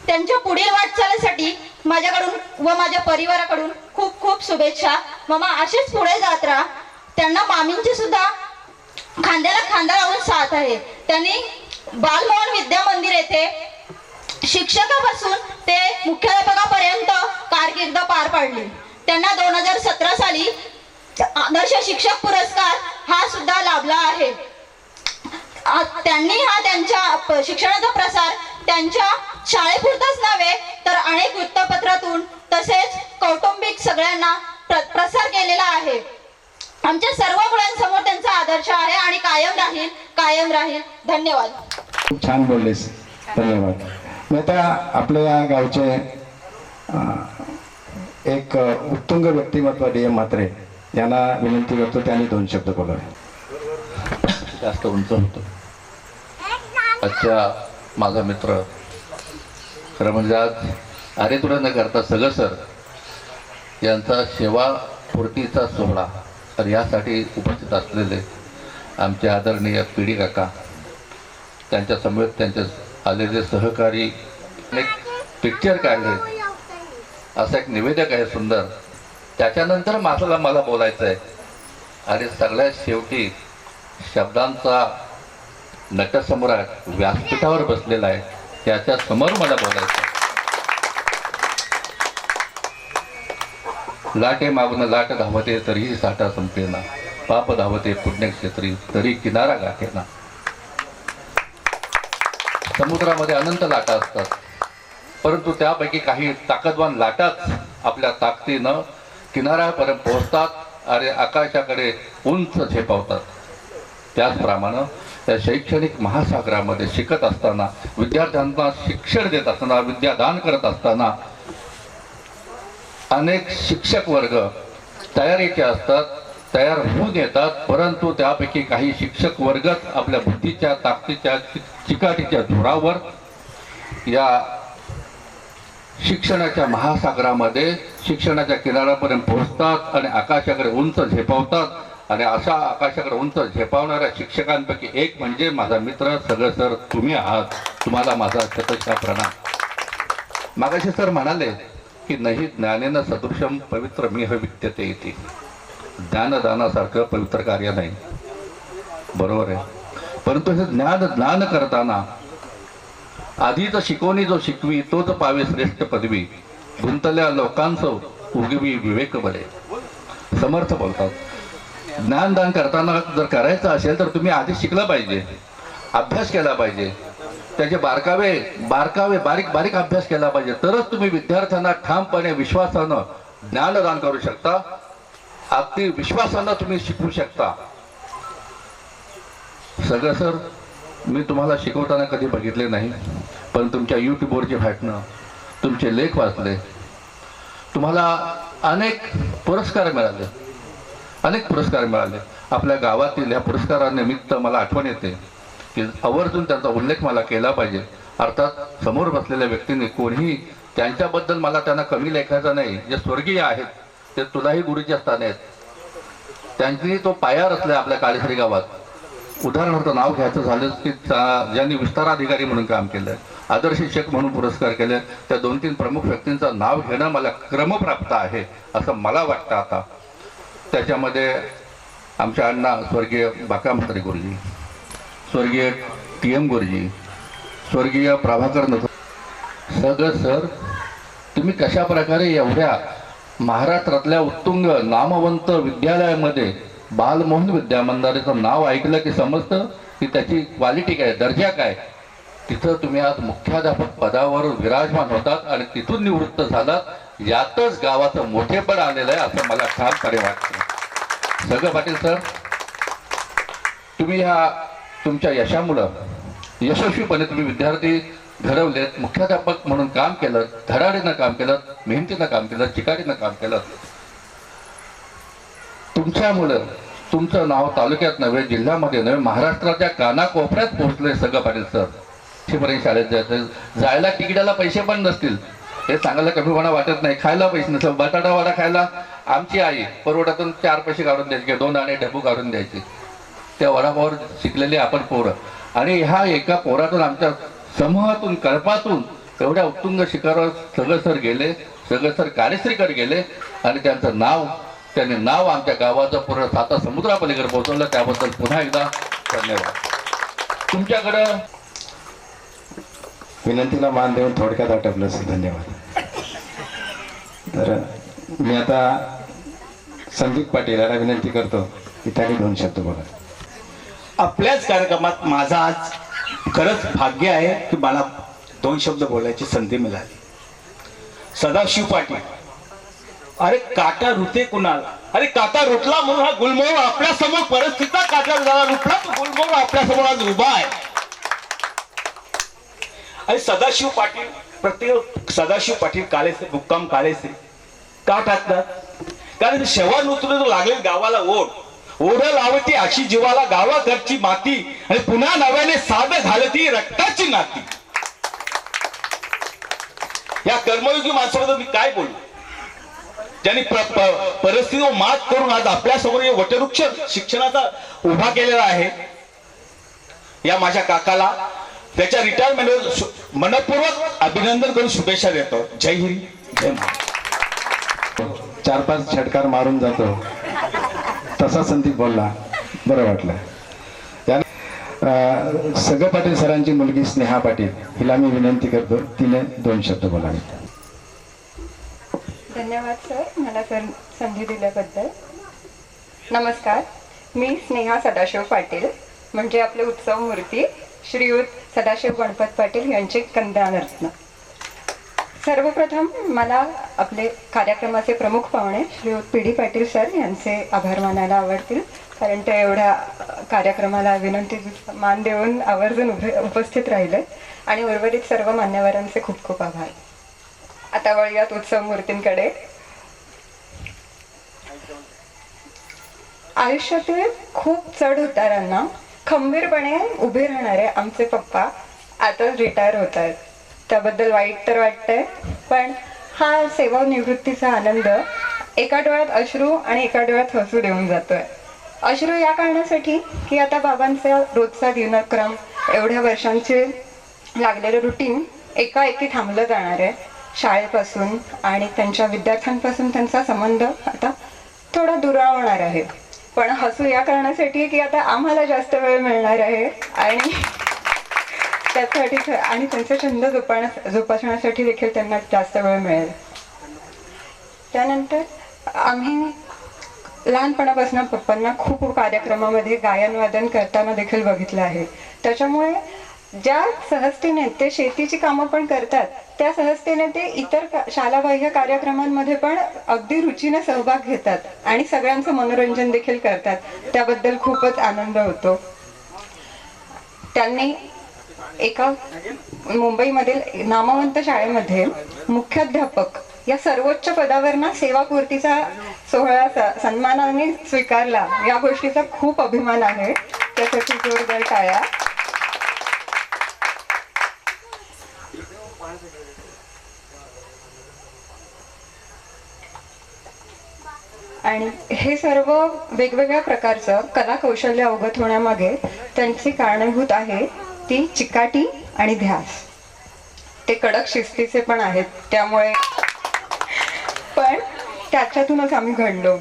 त्यांच्या पुढील वाटचालीसाठी माझ्याकडून व माझ्या परिवाराकडून खूप खूप शुभेच्छा. मामा असेच पुढे जात राहा. त्यांना मामींची सुद्धा खांद्याला खांदा लावून साथ आहे. त्यांनी बालमोहन विद्या मंदिर येथे शिक्षकापासून ते मुख्याध्यापकापर्यंत कारकीर्द पार पाडली. त्यांना 2017 साली आदर्श शिक्षक पुरस्कार हा सुद्धा लाभला आहे. त्यांनी हा त्यांच्या शिक्षणाचा प्रसार त्यांच्या शाळेपुरताच नव्हे तर अनेक वृत्तपत्रातून तसेच कौटुंबिक सगळ्यांना प्रसार केलेला आहे. आमच्या सर्व मुलांसमोर त्यांचा आदर्श आहे आणि कायम राहील, कायम राहील. धन्यवाद. खूप छान बोललेस, धन्यवाद. मी आता आपल्या गावचे एक उत्तुंग व्यक्तिमत्व DM म्हात्रे यांना विनंती करतो, त्यांनी 2 शब्द बोलावे. जास्त उंच होतो. आजच्या माझा मित्र, खरं म्हणजे आज अरे तुला न करता सगळं सर यांचा सेवापूर्तीचा सोहळा, तर यासाठी उपस्थित असलेले आमचे आदरणीय PD काका, त्यांच्या समवेत त्यांचे आलेले सहकारी, एक पिक्चर काढले, असा एक निवेदक आहे सुंदर. त्याच्यानंतर मला बोलायचं आहे. आणि सगळ्यात शेवटी शब्दांचा नटसम्राट व्यासपीठावर बसलेला आहे, त्याच्या समोर मला बोलायचं. लाटे मागून लाट धावते तरीही साठा संपेना, पाप धावते पुण्यक्षेत्री तरी किनारा गाठेना. समुद्रामध्ये अनंत लाटा असतात, परंतु त्यापैकी काही ताकदवान लाटाच आपल्या ताकदीनं किनाऱ्यापर्यंत पोहोचतात आणि आकाशाकडे उंच झेपावतात. त्याचप्रमाणे त्या शैक्षणिक महासागरामध्ये शिकत असताना, विद्यार्थ्यांना शिक्षण देत असताना, विद्यादान करत असताना अनेक शिक्षक वर्ग तयारीचे असतात, तयार होऊन येतात, परंतु त्यापैकी काही शिक्षक वर्गच आपल्या बुद्धीच्या, ताकदीच्या, चिकाटीच्या जोरावर या शिक्षणाच्या महासागरामध्ये शिक्षणाच्या किनाऱ्यापर्यंत पोहोचतात आणि आकाशाकडे उंच झेपावतात. आणि अशा आकाशाकडे उंच झेपावणाऱ्या शिक्षकांपैकी एक म्हणजे माझा मित्र सगळं सर तुम्ही आहात. तुम्हाला माझा शतशः प्रणाम. मागाशी सर म्हणाले की नाही ज्ञानेन सदृशम पवित्र मिह विद्यते इति. ज्ञानदानासारखं पवित्र कार्य नाही, बरोबर आहे. परंतु हे ज्ञान करताना आधीच शिकवणी जो शिकवी तोच पावे श्रेष्ठ पदवी, गुंतल्या लोकांचं उगवी विवेक बरे. समर्थ बोलतात. ज्ञानदान करताना जर करायचं असेल तर तुम्ही आधी शिकलं पाहिजे, अभ्यास केला पाहिजे, त्याचे बारीक बारीक अभ्यास केला पाहिजे, तरच तुम्ही विद्यार्थ्यांना ठामपणे विश्वासानं ज्ञानदान करू शकता. अगदी विश्वासानं तुम्ही शिकवू शकता. सगळं सर मी तुम्हाला शिकवताना कधी बघितले नाही, पण तुमच्या यूट्यूबवरचे फाटणं, तुमचे लेख वाचले, तुम्हाला अनेक पुरस्कार मिळाले. आपल्या गावातील या पुरस्कारानिमित्त मला आठवण येते की आवर्जून त्यांचा उल्लेख मला केला पाहिजे. अर्थात समोर बसलेल्या व्यक्तीने कोणीही त्यांच्याबद्दल मला त्यांना कमी लेखायचं नाही. जे स्वर्गीय आहेत ते तुलाही गुरुच्या स्थानी आहेत. त्यांनी तो पाया रचलाय आपल्या काळेश्री गावात. उदाहरणार्थ नाव घ्यायचं झालं की ज्यांनी विस्ताराधिकारी म्हणून काम केलं, आदर्श शिक्षक म्हणून पुरस्कार केले, त्या 2-3 प्रमुख व्यक्तींचं नाव घेणं मला क्रमप्राप्त आहे असं मला वाटतं. आता त्याच्यामध्ये आमच्या अण्णा स्वर्गीय बाका म्हात्रे गुरुजी, स्वर्गीय TM गुरुजी, स्वर्गीय प्रभाकर नगर, सगळं सर तुम्ही कशा प्रकारे एवढ्या महाराष्ट्रातल्या उत्तुंग नामवंत विद्यालयामध्ये बालमोहन विद्यामंदिराचं नाव ऐकलं की समजतं की त्याची क्वालिटी काय, दर्जा काय. तिथं तुम्ही आज मुख्याध्यापक पदावर विराजमान होतात आणि तिथून निवृत्त झालात. यातच गावाचं मोठेपण आलेलं आहे असं मला ठामपणे वाटतं. सगळं पाटील सर, तुम्ही ह्या तुमच्या यशामुळं यशस्वीपणे तुम्ही विद्यार्थी घडवलेत. मुख्याध्यापक म्हणून काम केलं, धडाडीनं काम केलं, मेहनतीनं काम केलं, चिकाटीनं काम केलं. तुमच्यामुळं तुमचं नाव तालुक्यात नव्हे, जिल्ह्यामध्ये नव्हे, महाराष्ट्राच्या कानाकोपऱ्यात पोहोचलंय. सगळं पाटील सर, शिवराई शाळेत जायचं, जायला तिकिटाला पैसे पण नसतील हे सांगायला कमीपणा वाटत नाही. खायला पैसे नसतील, बटाटा वडा खायला आमची आई परवड्यातून 4 पैसे काढून द्यायचे, 2 दाणे ढबू काढून द्यायचे. त्या वडापावर शिकलेले आपण पोरं, आणि ह्या एका पोरातून आमच्या समूहातून कल्पातून एवढ्या उत्तुंग शिखरावर सगळं सर गेले, सगळं सर कार्यश्रीकडे गेले आणि त्यांनी नाव आमच्या गावाचं पूर्ण 7 समुद्रापलीकडे पोहोचवलं. त्याबद्दल पुन्हा एकदा धन्यवाद. तुमच्याकडं विनंतीला मान देऊन थोडक्यात आटपलं असेल. धन्यवाद. तर मी आता संदीप पाटील याला विनंती करतो की त्याने 2 शब्द बोला. आपल्याच कार्यक्रमात माझा आज खरंच भाग्य आहे की मला 2 शब्द बोलायची संधी मिळाली. सदाशिव पाटील, अरे काटा रुते कुणाला, अरे काटा रुटला म्हणून हा गुलमोहर आपल्या समोर, परिस्थितीचा काटा रुटला तो गुलमोहर आपल्या समोर आज उभा आहे. आणि सदाशिव पाटील, प्रत्येक सदाशिव पाटील काळेसे, मुक्काम काळेसे का टाकतात? कारण शेवा नुतून लागले गावाला ओढ लावती अशी जीवाला गावाघरची माती, आणि पुन्हा नव्याने साध घालती रक्ताची नाती. या कर्मयोगी माणसाबद्दल मी काय बोलू, ज्यांनी परिस्थितीवर मात करून आज आपल्या समोर वटवृक्ष शिक्षणाचा उभा केलेला आहे. या माझ्या काकाला त्याच्या रिटायरमेंटवर मनपूर्वक अभिनंदन करून शुभेच्छा देतो. जय हिंद, जय महाराष्ट्र. 4-5 छटकार मारून जातो तसा संदीप बोलला, बरं वाटलं. सगळं पाटील सरांची मुलगी स्नेहा पाटील, हिला मी विनंती करतो तिने 2 शब्द बोलावे. धन्यवाद सर, मला संधी दिल्याबद्दल. नमस्कार, मी स्नेहा सदाशिव पाटील, म्हणजे आपले उत्सव मूर्ती श्रीयुत सदाशिव गणपत पाटील यांचे कन्यारत्न. सर्वप्रथम मला आपले कार्यक्रमाचे प्रमुख पाहुणे श्रीयुत PD पाटील सर यांचे आभार मानायला आवडतील, कारण ते एवढ्या कार्यक्रमाला विनंती मान देऊन आवर्जून उपस्थित राहिले. आणि उर्वरित सर्व मान्यवरांचे खूप खूप आभार. आता वळूयात उत्सव मूर्तींकडे. आयुष्यातील खूप चढ उतारांना खंबीरपणे उभे राहणारे आमचे पप्पा आता रिटायर होत आहेत. त्याबद्दल वाईट तर वाटतंय, पण हा सेवानिवृत्तीचा आनंद एका डोळ्यात अश्रू आणि एका डोळ्यात हसू देऊन जातोय. अश्रू या कारणासाठी की आता बाबांचा रोजचा दिनक्रम, एवढ्या वर्षांचे लागलेलं रुटीन एकाएकी थांबलं जाणार आहे. शाळेपासून आणि त्यांच्या विद्यार्थ्यांपासून त्यांचा संबंध आता थोडा दुरावणार आहे. पण हसू या कारणासाठी की आता आम्हाला जास्त वेळ मिळणार आहे आणि त्यासाठी आणि त्यांचे छंद जोपासण्यासाठी देखील त्यांना जास्त वेळ मिळेल. त्यानंतर आम्ही लहानपणापासून पप्पांना खूप कार्यक्रमामध्ये गायन वादन करताना देखील बघितलं आहे. त्याच्यामुळे ज्या सहजतेने ते शेतीची कामं पण करतात, त्या सहजतेने ते इतर शालाबाह्य कार्यक्रमांमध्ये पण अगदी रुचीने सहभाग घेतात आणि सगळ्यांचं मनोरंजन देखील करतात. त्याबद्दल खूपच आनंद होतो. त्यांनी एका मुंबईमधील नामवंत शाळेमध्ये मुख्याध्यापक या सर्वोच्च पदावर ना सेवापूर्तीचा सोहळा सन्मानाने स्वीकारला. या गोष्टीचा खूप अभिमान आहे. त्यासाठी जोरदार टाळ्या. आणि हे सर्व वेगवेगळ्या प्रकारचं कला कौशल्य अवगत होण्यामागे त्यांची कारणीभूत आहे ती चिकाटी आणि ध्यास. ते कडक शिस्तीचे पण आहेत, त्यामुळे पण त्याच्यातूनच आम्ही घडलो.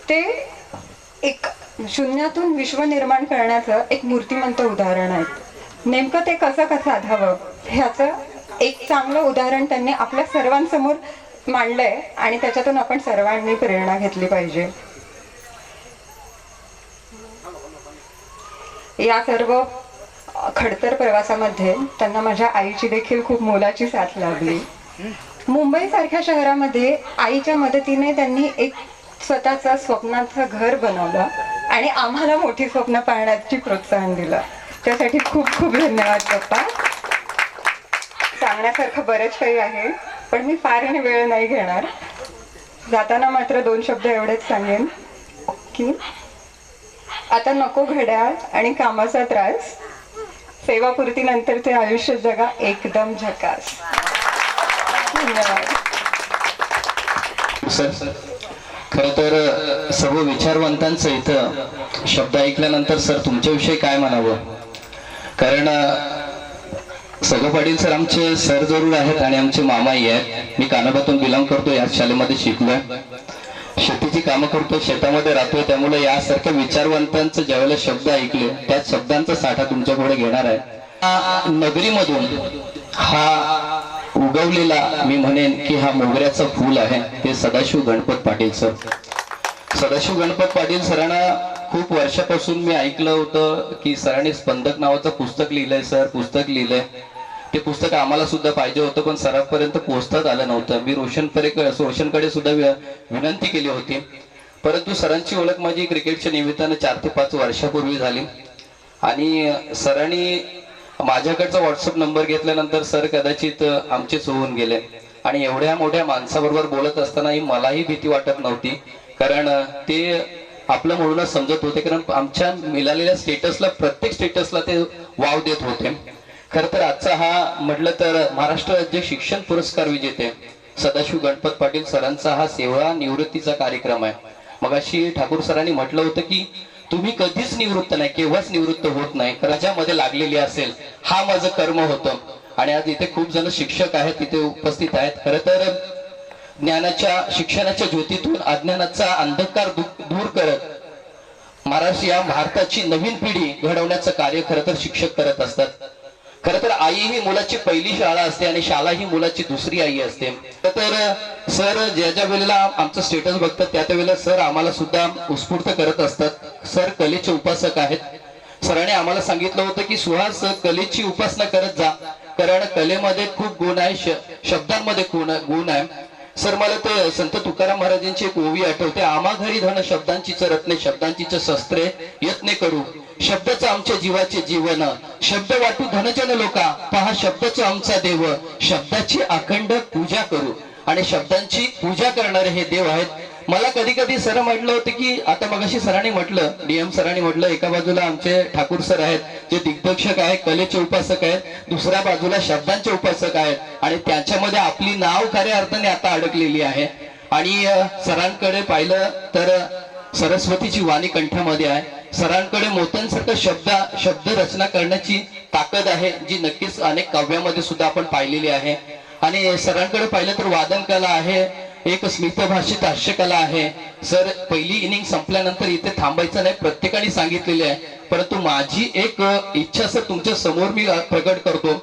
ते एक शून्यातून विश्व निर्माण करण्याचं एक मूर्तिमंत उदाहरण आहे. नेमकं ते कसं साधावं ह्याचं एक चांगलं उदाहरण त्यांनी आपल्या सर्वांसमोर मांडलंय आणि त्याच्यातून आपण सर्वांनी प्रेरणा घेतली पाहिजे. या सर्व खडतर प्रवासामध्ये त्यांना माझ्या आईची देखील खूप मोलाची साथ लाभली. मुंबई सारख्या शहरामध्ये आईच्या मदतीने त्यांनी एक स्वतःचा स्वप्नाचं घर बनवलं आणि आम्हाला मोठी स्वप्न पाहण्याची प्रोत्साहन दिलं. त्यासाठी खूप खूप धन्यवाद पप्पा. सांगण्यासारखं बरेच काही आहे, पण मी फार आणि वेळ नाही घेणार. जाताना मात्र 2 शब्द एवढेच सांगेन की आता नको घड्याळ आणि कामाचा त्रास, सेवापूर्तीनंतरचे आयुष्य जगा एकदम झकास. धन्यवाद. सर, खरं तर सर्व विचारवंतांचं इथं शब्द ऐकल्यानंतर सर तुमच्याविषयी काय म्हणावं, कारण सगळं पाटील सर आमचे सर जरूर आहेत आणि आमचे मामाही आहेत. मी कानाबातून बिलॉंग करतो, याच शाळेमध्ये शिकलोय, शेतीची कामं करतो, शेतामध्ये राहतोय. त्यामुळे यासारख्या विचारवंतांचं ज्यावेळेला शब्द ऐकले त्याच शब्दांचा साठा तुमच्या पुढे घेणार आहे. नगरीमधून हा उगवलेला मी म्हणेन की हा मोगऱ्याचं फूल आहे ते सदाशिव गणपत पाटील सर. सदाशिव गणपत पाटील सरांना खूप वर्षापासून मी ऐकलं होतं की सरांनी स्पंदक नावाचं पुस्तक लिहिलंय. सर पुस्तक लिहिलंय, ते पुस्तक आम्हाला सुद्धा पाहिजे होतं पण सरांपर्यंत पोहोचताच आलं नव्हतं. मी रोशनकडे सुद्धा विनंती केली होती, परंतु सरांची ओळख माझी क्रिकेटच्या निमित्तानं 4 ते 5 वर्षापूर्वी झाली आणि सरांनी माझ्याकडचा व्हॉट्सअप नंबर घेतल्यानंतर सर कदाचित आमचेच होऊन गेले. आणि एवढ्या मोठ्या माणसाबरोबर बोलत असतानाही मलाही भीती वाटत नव्हती, कारण ते आपलं म्हणूनच समजत होते, कारण आमच्या मिळालेल्या स्टेटसला प्रत्येक स्टेटसला ते वाव देत होते. खर तर आजचा हा म्हटलं तर महाराष्ट्र राज्य शिक्षण पुरस्कार विजेते सदाशिव गणपत पाटील सरांचा हा सेवा निवृत्तीचा कार्यक्रम आहे. मगाशी ठाकूर सरांनी म्हटलं होतं की तुम्ही कधीच निवृत्त नाही, केव्हाच निवृत्त होत नाही, कर्जामध्ये लागलेली असेल, हा माझं कर्म होतं. आणि आज इथे खूप जण शिक्षक आहेत, तिथे उपस्थित आहेत. खरं तर ज्ञानाच्या शिक्षणाच्या ज्योतीतून अज्ञानाचा अंधकार दूर करत महाराष्ट्र या भारताची नवीन पिढी घडवण्याचं कार्य खरं तर शिक्षक करत असतात. खरं तर आई ही मुलाची पहिली शाळा असते आणि शाळा ही मुलाची दुसरी आई असते. तर सर ज्या वेळेला आमचं स्टेटस बघतात त्या वेळेला सर आम्हाला सुद्धा उत्स्फूर्त करत असतात. सर कलेचे उपासक आहेत. सरांनी आम्हाला सांगितलं होतं की सुहास कलेची उपासना करत जा, कारण कलेमध्ये खूप गुण आहे, शब्दांमध्ये गुण आहे. सर मला ते संत तुकाराम महाराजांची एक ओवी आठवते, आम्हा घरी धन शब्दांचीच रत्ने, शब्दांचीच शस्त्रे यत्ने करू, शब्दच आमच्या जीवाचे जीवन, शब्द वाटू धनजन लोका, पहा शब्दच आमचा देव, शब्दाची अखंड पूजा करू. आणि शब्दांची पूजा करणारे हे देव आहेत. मला कधी कधी सर म्हटलं होतं की आता मगाशी सरांनी म्हटलं, डीएम सरांनी म्हटलं, एका बाजूला आमचे ठाकूर सर आहेत जे दिग्दर्शक आहेत, कलेचे उपासक आहेत, दुसऱ्या बाजूला शब्दांचे उपासक आहेत आणि त्यांच्यामध्ये आपली नाव खऱ्या अर्थाने आता अडकलेली आहे. आणि सरांकडे पाहिलं तर सरस्वतीची वाणी कंठामध्ये आहे. सरांकडे मोत्यांसारखं शब्द रचना करण्याची ताकद आहे, जी नक्कीच अनेक काव्यामध्ये सुद्धा आपण पाहिलेली आहे. आणि सरांकडे पाहिलं तर वादन कला आहे, एक स्मित भाषित हास्यकला आहे. सर पहिली इनिंग संपल्यानंतर इथे थांबायचं नाही प्रत्येकाने सांगितलेले आहे, परंतु माझी एक इच्छा सर तुमच्या समोर मी प्रकट करतो.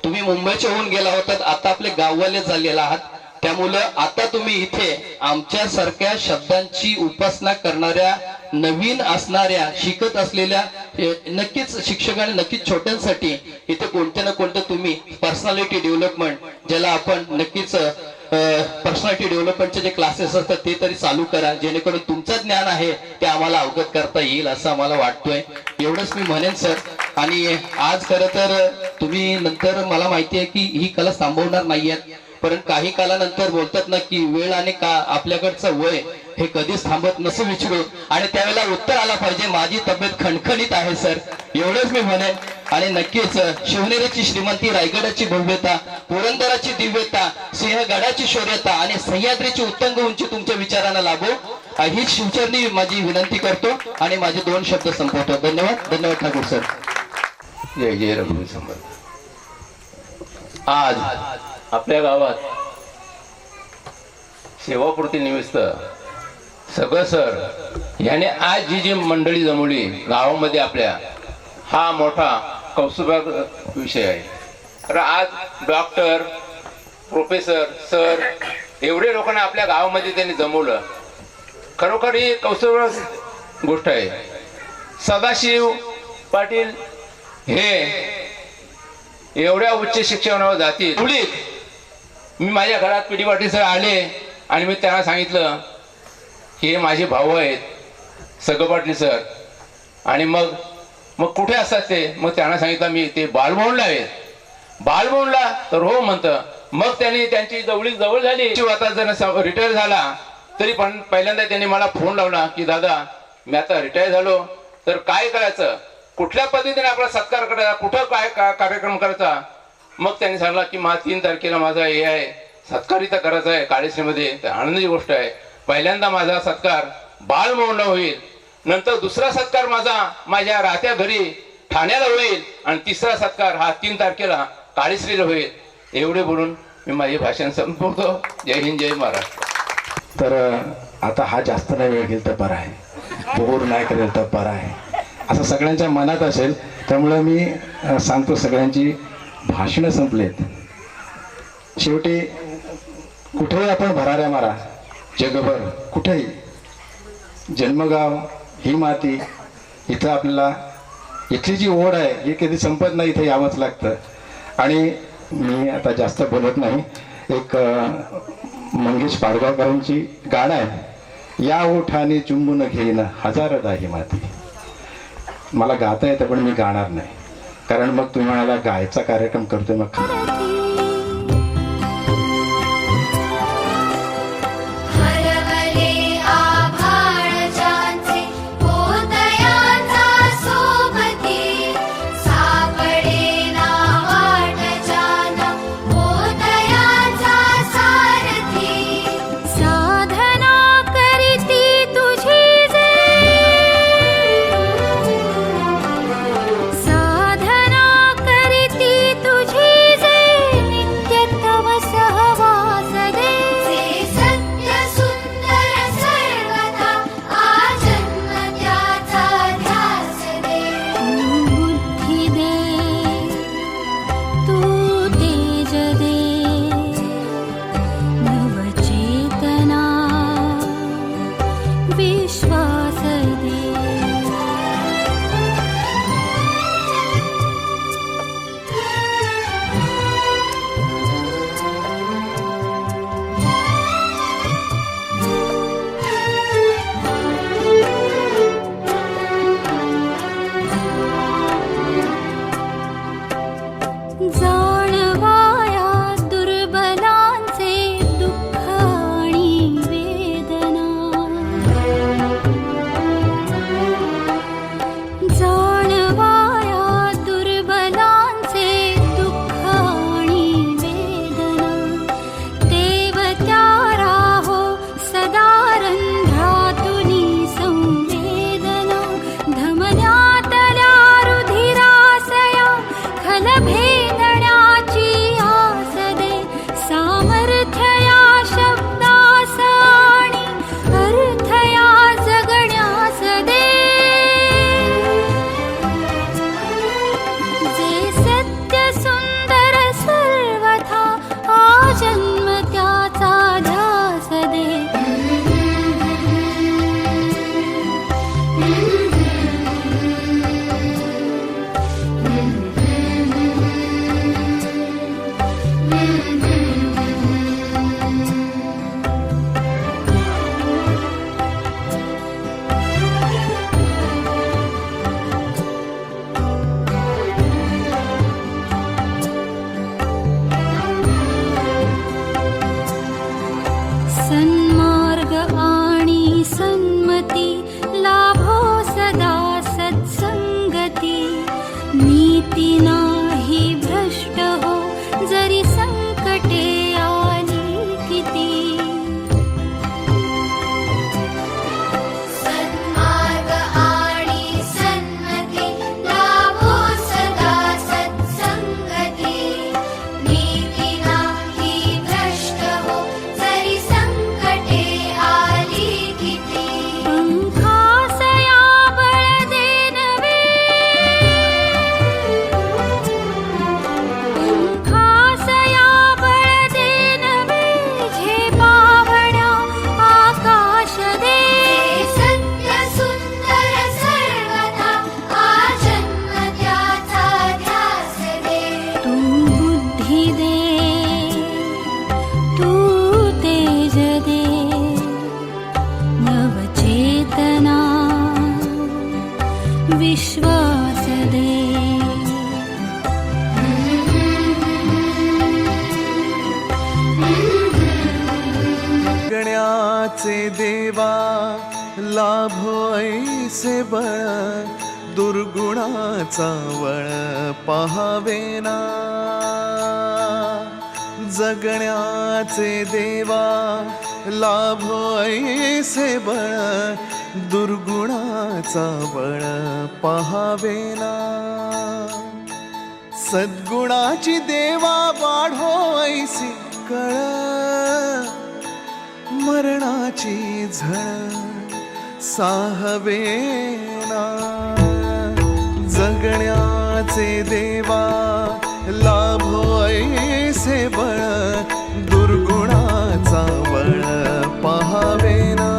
तुम्ही मुंबईच्या होऊन गेला होतात, आता आपले गाववाले झालेला आहात, त्यामुळं आता तुम्ही इथे आमच्या सारख्या शब्दांची उपासना करणाऱ्या, नवीन असणाऱ्या, शिकत असलेल्या नक्कीच शिक्षकांनी नक्कीच छोट्यांसाठी इथे कोणते ना कोणतं तुम्ही पर्सनॅलिटी डेव्हलपमेंट, ज्याला आपण नक्कीच पर्सनॅलिटी डेव्हलपमेंटचे जे क्लासेस असतात ते तरी चालू करा, जेणेकरून तुमचं ज्ञान आहे ते आम्हाला अवगत करता येईल असं आम्हाला वाटतोय. एवढंच मी म्हणेन सर. आणि आज खरं तर तुम्ही नंतर मला माहिती आहे की ही कला थांबवणार नाहीये, पण काही कालानंतर बोलतात ना की वेळ आणि का आपल्याकडचं वय हे कधीच थांबत नसं विचारू, आणि त्यावेळेला उत्तर आला पाहिजे माझी तब्येत खणखणीत आहे सर, एवढंच मी म्हणेन. आणि नक्कीच शिवनेरीची श्रीमंती, रायगडाची भव्यता, पुरंदराची दिव्यता, सिंहगडाची शौर्यता आणि सह्याद्रीची उत्तुंग उंची तुमच्या विचारांना लाभो, हीच शिवचरणी माझी विनंती करतो आणि माझे 2 शब्द संपवतो. धन्यवाद. धन्यवाद ठाकूर सर. जय जय रघुवीर समर्थ. आज आपल्या गावात सेवापूर्ती निमित्त सगळं सर याने आज जी मंडळी जमवली गावामध्ये आपल्या, हा मोठा कौतुकाचा विषय आहे. तर आज डॉक्टर, प्रोफेसर, सर एवढे लोकांना आपल्या गावामध्ये त्यांनी जमवलं, खरोखर ही कौतुकाची गोष्ट आहे. सदाशिव पाटील हे एवढ्या उच्च शिक्षणावर जातील. मी माझ्या घरात पीडी पाटील सर आले आणि मी त्यांना सांगितलं की हे माझे भाऊ आहेत सगळ पाटील सर, आणि मग कुठे असतात ते? मग त्यांना सांगितलं मी ते बालभवनला आहेत. बालभवनला? तर हो म्हणतं. मग त्यांनी त्यांची जवळ झाली. आता जर रिटायर झाला तरी पण पहिल्यांदा त्यांनी मला फोन लावला की दादा मी आता रिटायर झालो तर काय करायचं, कुठल्या पद्धतीने आपला सत्कार करायचा, कुठं काय कार्यक्रम करायचा. मग त्यांनी सांगितलं की 3 तारखेला माझा हे आहे सत्कार इथं करायचा आहे काळेश्रीमध्ये. तर आनंदाची गोष्ट आहे. पहिल्यांदा माझा सत्कार बालभवनला होईल, नंतर दुसरा सत्कार माझ्या राहत्या घरी ठाण्याला होईल, आणि तिसरा सत्कार हा 3 तारखेला काळेश्रीला होईल. एवढे बोलून मी माझे भाषण संपवतो. जय हिंद, जय महाराष्ट्र. तर आता हा जास्त नाही वेळ घेईल तर बरं आहे, बोर नाही करेल तर बरं आहे, असं सगळ्यांच्या मनात असेल. त्यामुळं मी सांगतो सगळ्यांची भाषणं संपलेत. शेवटी कुठेही आपण भराऱ्या मारा, जगभर कुठेही, जन्मगाव ही माती, इथं आपल्याला इथली जी ओढ आहे ही कधी संपत नाही, इथे यावंच लागतं. आणि मी आता जास्त बोलत नाही. एक मंगेश पाडगावकरांची गाणं आहे, या ओठाने चुंबून घेईन हजारदा ही माती. मला गाता येतं पण मी गाणार नाही, कारण मग तुम्ही म्हणाला गायचा कार्यक्रम करतोय मग. साधना करीती तुझी जे विश्वास दे. गण्याचे देवा लाभो ऐसे बळ, दुर्गुणाचा वळ पहावेना. जगण्याचे देवा लाभो ऐसे बळ, दुर्गुणाचा बळ पहावेना. सद्गुणाची देवा वाढो ऐसी कळ, मरणाची झळ साहवेना. जगण्याचे देवा लाभो ऐसे बळ, दुर्गुणाचा बळ पहावेना.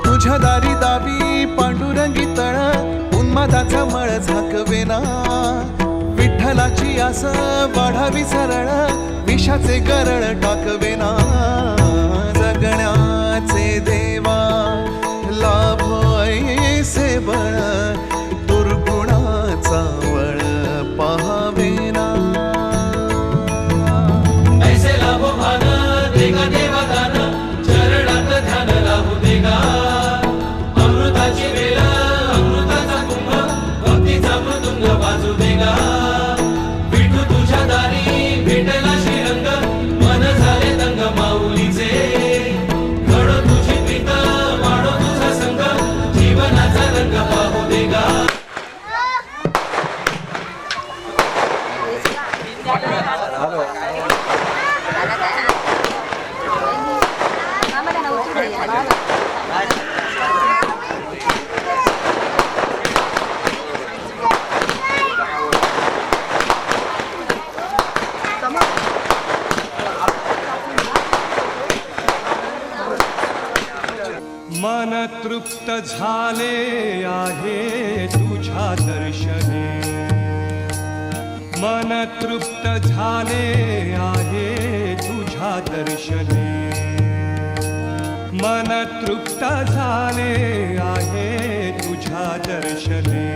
तुझ्या दारी दावी पांडुरंगी तळ, उन्मादाचा मळ झाकवेना. विठ्ठलाची आस वाढावी सरळ, विषाचे गरळ टाकवेना. जगण्याचे देवा लाभो ऐसे बळ, दुर्गुणाचा वळ पहावेना. ऐसे लाभो भान देगा देवा दान, चरणात ध्यान लाभू देगा. अमृताची वेळ अमृताचा कुंभ, भक्तीचा मृदुंग वाजू देगा. विठू तुझ्या दारी भेटला श्रीरंग, मन झाले दंग माऊलीचे. घडो तुझी प्रीत वाढो तुझा संग, जीवनाचा रंग पाहू देगा. मन तृप्त झाले आहे तुझ्या दर्शने. मन तृप्त झाले आहे तुझ्या दर्शने. मन तृप्त झाले आहे तुझ्या दर्शने.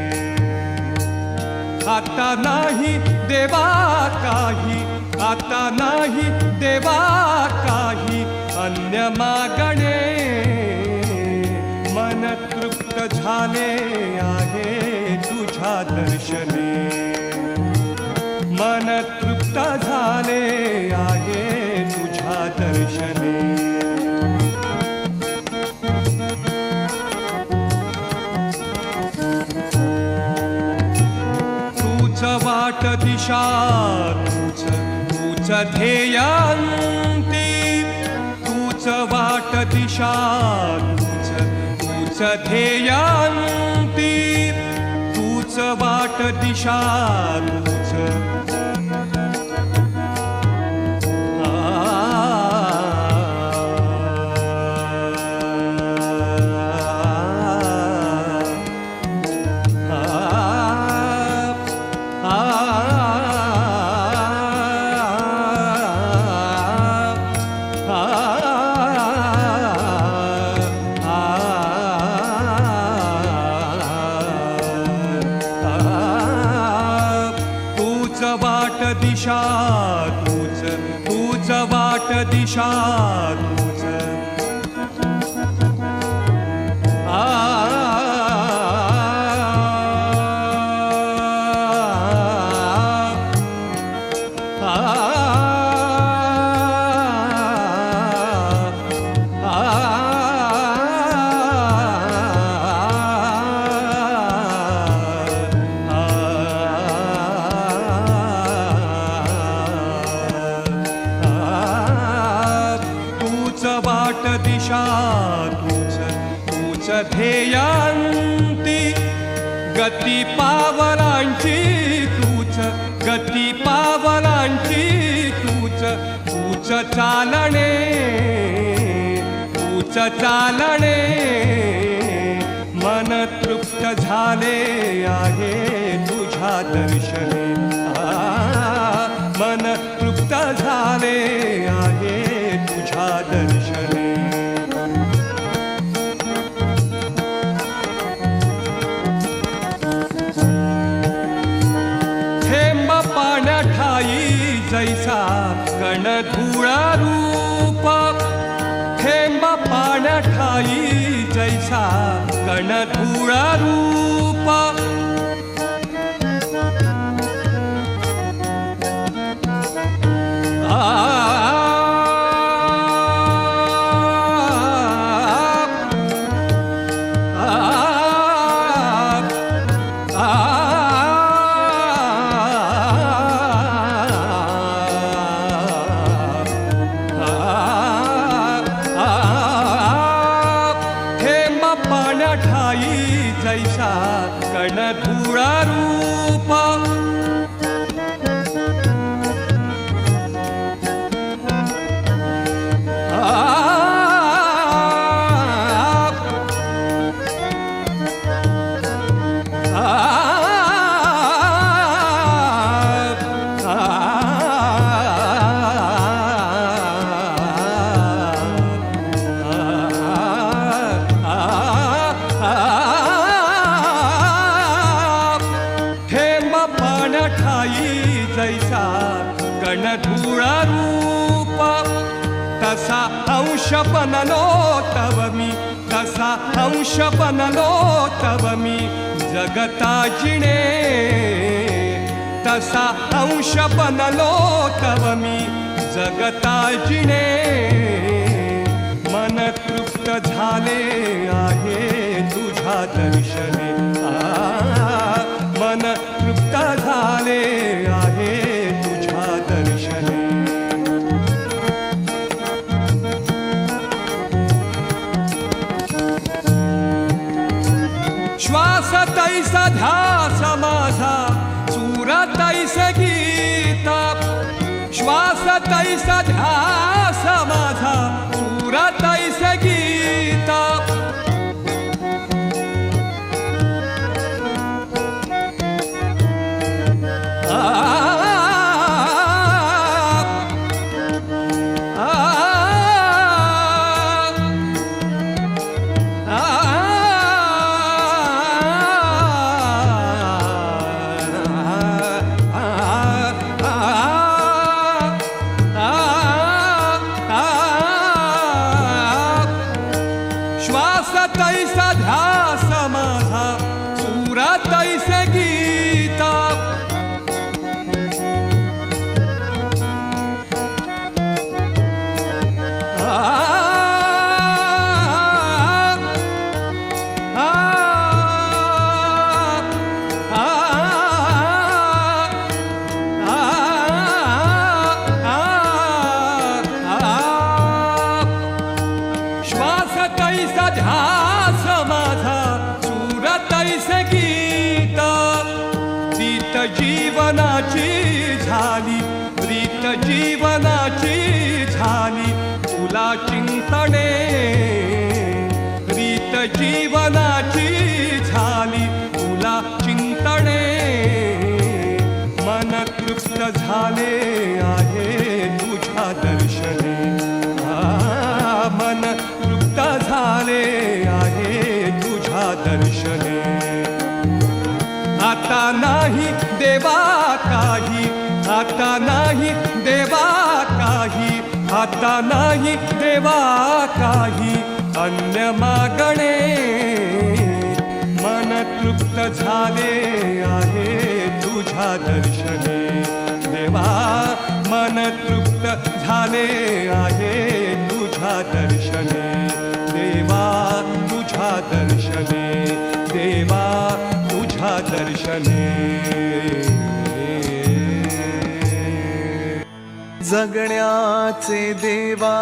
आता नाही देवा काही, आता नाही देवा काही अन्य मागणे. मन तृप्त झाले आहे तुझ्या दर्शने. मन तृप्त झाले आहे तुझ्या दर्शने. तूच वाट दिशा, तूच ध्येयांती. तूच वाट दिशा, तूच ध्येयांती. तूच वाट दिशा, दिशा तूच वाट दिशा तूच. तूच ध्येयांती. गती पावलांची तूच, गती पावलांची तूच चालणे. तूच चालणे. मन तृप्त झाले आहे तुझ्या दर्शने. मन तृप्त तृप्त झाले आहे तुझ्या दर्शने. थेंब पाण्या ठाई जैसा कण धुळा रूप, थेंब पाण्या ठाई जैसा कण धुळा रूप. थेंब पाण्या ठाई जैसा कण धुळा रूप. थेंब पाण्या ठाई जैसा कण धुळा रूप. तसा अंश बनलो तव मी, तसा अंश बनलो तव मी जगता जिणे. तसा अंश बनलो तव मी जगता जिणे. मन तृप्त झाले आहे तुझ्या दर्शने. मन तृप्त झाले आहे तुझ्या दर्शने. श्वास तैसा ध्यास माझा सूर तैसे गीत. श्वास तैसा ध्यास माझा सूर तैसे गीत. श्वास तैसा ध्यास माझा सूर तैसे गीत. श्वास तैसा ध्यास माझा सूर तैसे गीत. प्रीत जीवनाची झाली, प्रीत जीवनाची झाली तुला चिंतने. प्रीत जीवनाची झाली तुला चिंतने. मन तृप्त झाले आहे तुझ्या दर्शने. मन तृप्त झाले आहे तुझ्या दर्शने. आता नाही देवा काही, आता नाही देवा काही, आता नाही देवा काही अन्य मागणे. मन तृप्त झाले आहे तुझ्या दर्शने. देवा मन तृप्त झाले आहे तुझ्या दर्शने. देवा तुझ्या दर्शने. देवा तुझ्या दर्शने. जगण्याचे देवा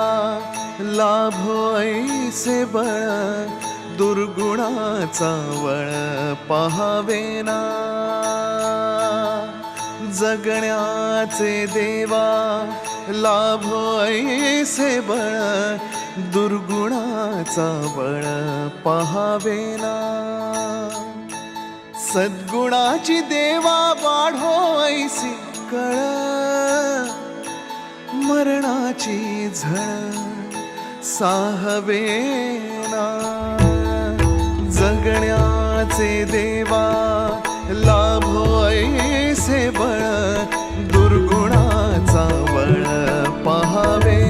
लाभो ऐसे बळ, दुर्गुणाचा वळ पहावेना. जगण्याचे देवा लाभो ऐसे बळ, दुर्गुणाचा बळ पहावेना. सद्गुणाची देवा वाढो ऐसी कळ, गुणाची झळ साहवेना जगण्याचे देवा लाभो ऐसे बळ दुर्गुणाचा बळ पहावे